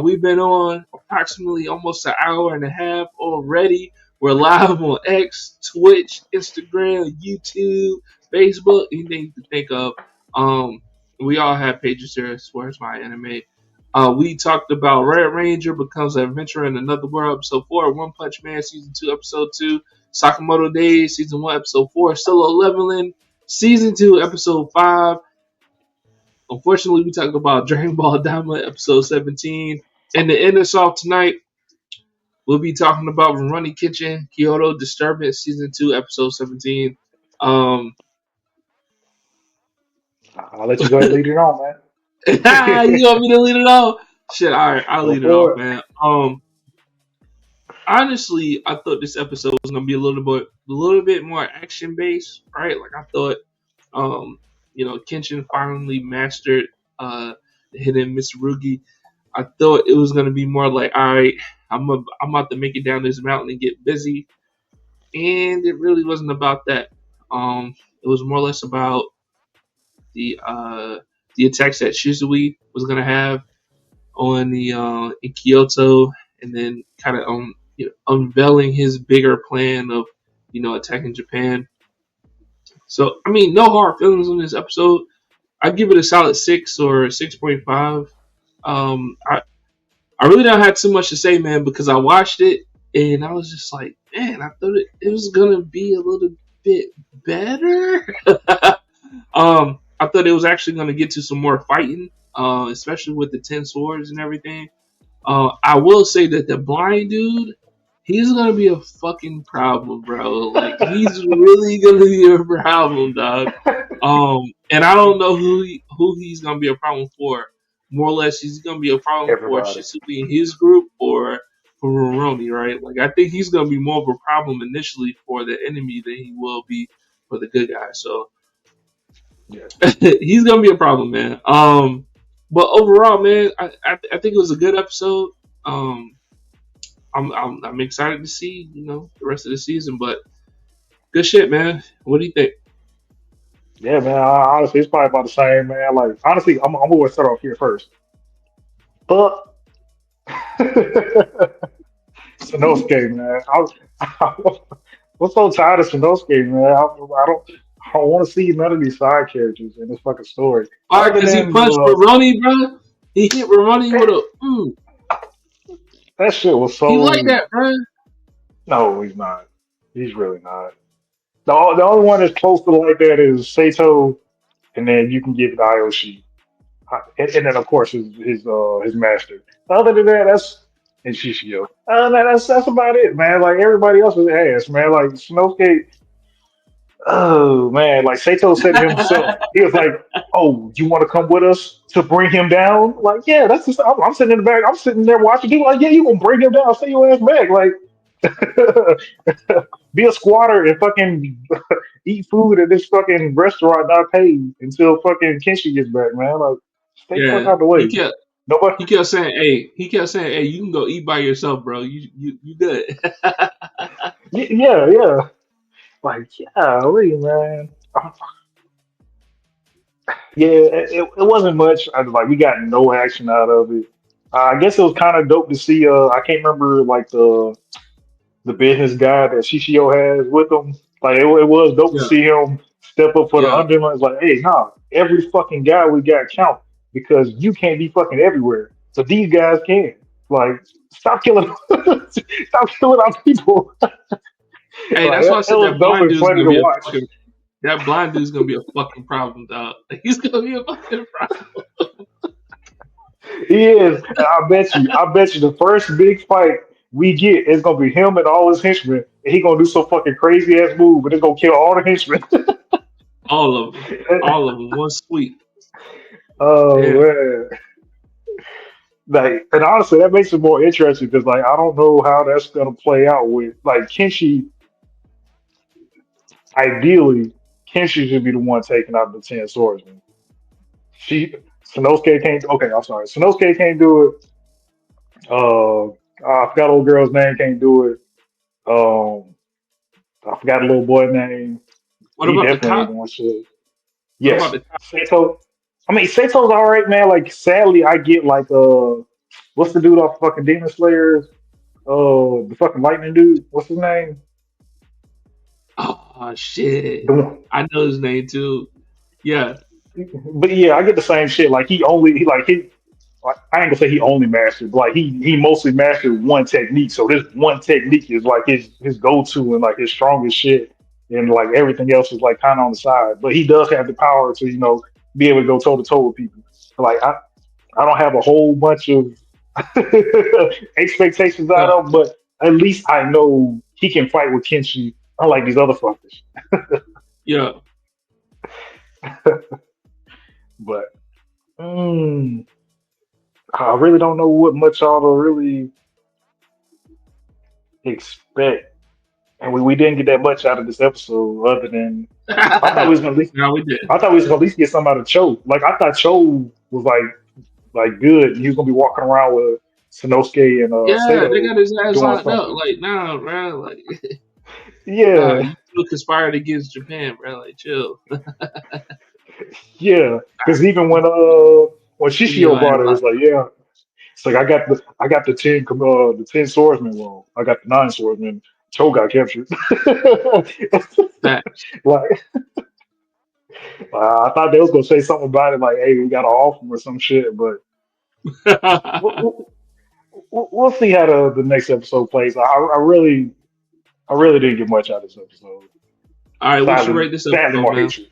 We've been on approximately almost an hour and a half already. We're live on X, Twitch, Instagram, YouTube, Facebook, anything you can think of. Um, we all have pages there as Where's My Anime. We talked about Red Ranger becomes an adventurer in another world, episode 4, One Punch Man, season 2, episode 2. Sakamoto Days, season 1, episode 4, Solo Leveling, season 2, episode 5. Unfortunately, we talked about Dragon Ball Daima, episode 17. And to end us off tonight, we'll be talking about Running Kitchen, Kyoto Disturbance, season 2, episode 17. Um, I'll let you go ahead and lead it on, you man. want me to lead it off? Shit, all right, I'll Go lead it off, for it. man. Honestly, I thought this episode was gonna be a little bit more action based, right? Like I thought Kenshin finally mastered the hidden Mitsurugi. I thought it was gonna be more like, all right, I'm about to make it down this mountain and get busy, and it really wasn't about that. It was more or less about the uh the attacks that Shizui was gonna have on the in Kyoto, and then kind of unveiling his bigger plan of attacking Japan. So I mean, no hard feelings on this episode. I give it a solid 6 or 6.5. I really don't have too much to say, man, because I watched it and I was just like, man, I thought it was gonna be a little bit better. I thought it was actually gonna get to some more fighting, especially with the 10 swords and everything. I will say that the blind dude, he's gonna be a fucking problem, bro. Like he's really gonna be a problem, dog. And I don't know who he's gonna be a problem for. More or less, he's gonna be a problem for Everybody. Shisui and his group, or for Roroni, right? Like I think he's gonna be more of a problem initially for the enemy than he will be for the good guy. So Yeah. he's gonna be a problem, man. But overall, man, I think it was a good episode. Um, I'm excited to see the rest of the season. But good shit, man. What do you think? Yeah, man. Honestly, it's probably about the same, man. Like, honestly, I'm going to start off here first. But Sanosuke, man. I'm so tired of Sanosuke, man. I don't want to see none of these side characters in this fucking story. Why? Other Because he than punched Baroni, bro. He hit Baroni with that, a. that shit was He like so. that, bro. No, he's not. He's really not. The only one that's close to like that is Sato, and then you can give it Ayoshi. And then of course his master. Other than that, that's and Shishio. That's about it, man. Like everybody else is ass, man. Like Snowskate. Oh man, like Sato said it himself. He was like, "Oh, you want to come with us to bring him down?" Like, yeah, that's just. I'm sitting in the back. I'm sitting there watching. People like, "Yeah, you gonna bring him down? Stay your ass back." Like, be a squatter and fucking eat food at this fucking restaurant not paid until fucking Kenshi gets back, man. Like, stay the fuck Yeah, out the he way. kept Nobody. he kept saying, "Hey," he kept saying, "Hey, you can go eat by yourself, bro. You good." Yeah, yeah. Like, yeah, really, man. Yeah, it wasn't much. Like, we got no action out of it. I guess it was kind of dope to see. I can't remember like the business guy that Shishio has with him. Like, it was dope to Yeah, see him step up for the yeah. underlings. Like, hey, nah, every fucking guy we got count because you can't be fucking everywhere. So these guys can. Like, stop killing, stop killing our people. Hey, Like, that's why I it said was that dope blind and dude's funny gonna to be a watch. fucking that blind dude's gonna be a fucking problem, dog. He's gonna be a fucking problem. He is. I bet you. I bet you the first big fight we get is gonna be him and all his henchmen, and he gonna do some fucking crazy ass move, but it's gonna kill all the henchmen. All of them, one sweep. Oh Damn. man. Like, and honestly, that makes it more interesting because, like, I don't know how that's gonna play out with like Kenshi. Ideally, Kenshi should be the one taking out the 10 swordsmen. She Sanosuke can't. Okay, I'm sorry. Sanosuke can't do it. I forgot old girl's name. Can't do it. Um, I forgot the little boy name. What He about the definitely ain't cop? doing shit. What about Yes, the cop? Sato. I mean, Sato's all right, man. Like, sadly, I get like what's the dude off fucking Demon Slayers? The fucking lightning dude. What's his name? Oh shit. The one. I know his name too. Yeah, But yeah, I get the same shit. Like he like, I ain't gonna say he only mastered, but like he mostly mastered one technique. So this one technique is like his go to and like his strongest shit, and like everything else is like kind of on the side. But he does have the power to be able to go toe to toe with people. Like I don't have a whole bunch of expectations out yeah, of him, but at least I know he can fight with Kenshi, unlike these other fuckers. yeah. But mm, I really don't know what much y'all to really expect. And we didn't get that much out of this episode other than I thought we was gonna at least No, we did. I thought we was gonna at least get something out of Cho. Like I thought Cho was like good. He was gonna be walking around with Sanosuke and Yeah, they Sato got his ass doing locked up. something. Like, nah, bro. Like, nah, Yeah, you still conspired against Japan, bro. Like, chill. yeah. Because even when Leave your Shishio ass brought it, it's locked like yeah. It's like I got the 10 swordsmen. Well, I got the 9 swordsmen. Cho got captured. up. Like I thought they was gonna say something about it, like, "Hey, we got to off him or some shit." But we'll, All we'll, we'll see how the next episode plays. I really didn't get much out of this episode. right, what you Sadly, rate this sadly, episode, more man? hatred.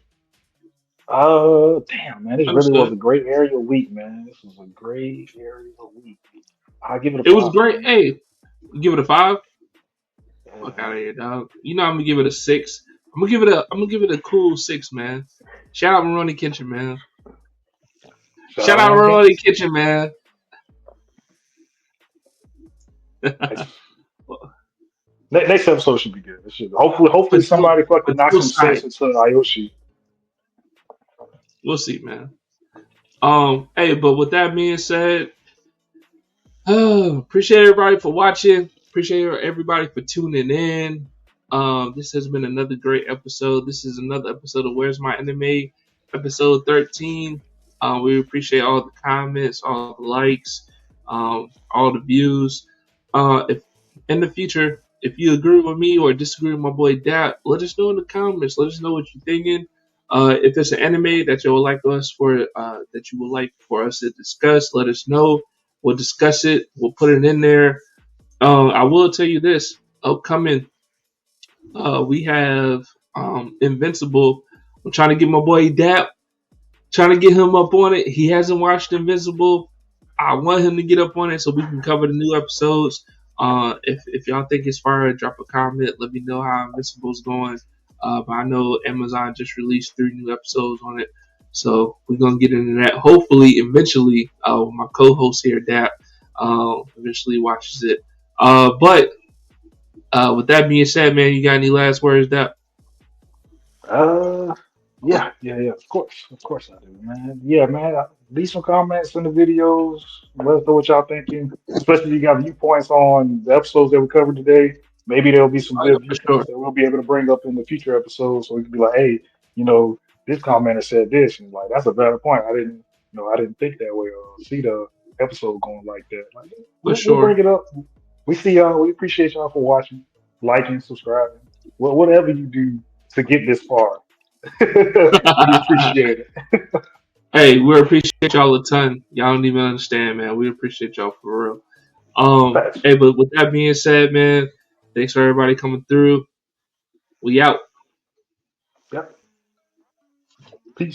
Damn, man, this really was Understood. a great area week, man. This was a great area week. I give it a It was 5, great. man. Hey, you give it a 5? Fuck Yeah. out of here, dog. You know I'm gonna give it a 6. I'm gonna give it a cool 6, man. Shout out Maroni Kitchen, man. Shout Shout out out Ron Maroni Kings. Kitchen, man. It's, next episode should be good. It should. Hopefully somebody fucking knocks Patil some sense side. into Ayoshi. We'll see, man. Hey, but with that being said, appreciate everybody for watching. Appreciate everybody for tuning in. This has been another great episode. This is another episode of Where's My Anime, episode 13. We appreciate all the comments, all the likes, all the views. If in the future, if you agree with me or disagree with my boy Dap, let us know in the comments. Let us know what you're thinking. If it's an anime that you would like for us to discuss, let us know. We'll discuss it. We'll put it in there. I will tell you this: upcoming, we have Invincible. I'm trying to get my boy Dap, trying to get him up on it. He hasn't watched Invincible. I want him to get up on it so we can cover the new episodes. If y'all think it's fire, drop a comment. Let me know how Invincible's going. But I know Amazon just released 3 new episodes on it, so we're gonna get into that. Hopefully, eventually, my co-host here, Dap, eventually watches it. But with that being said, man, you got any last words, Dap? Uh, yeah. Of course I do, man. Yeah, man. Leave some comments in the videos. Let us know what y'all thinking. Especially if you got viewpoints on the episodes that we covered today. Maybe there'll be some Oh, yeah, good for sure, viewpoints that we'll be able to bring up in the future episodes. So we can be like, hey, you know, this commenter said this, and like that's a valid point. I didn't think that way or see the episode going like that. Like, for we'll sure. bring it up. We see y'all. We appreciate y'all for watching, liking, subscribing, whatever you do to get this far. We appreciate it. Hey, we appreciate y'all a ton. Y'all don't even understand, man. We appreciate y'all for real. Facts. Hey, but with that being said, man, thanks for everybody coming through. We out. Yep. Peace.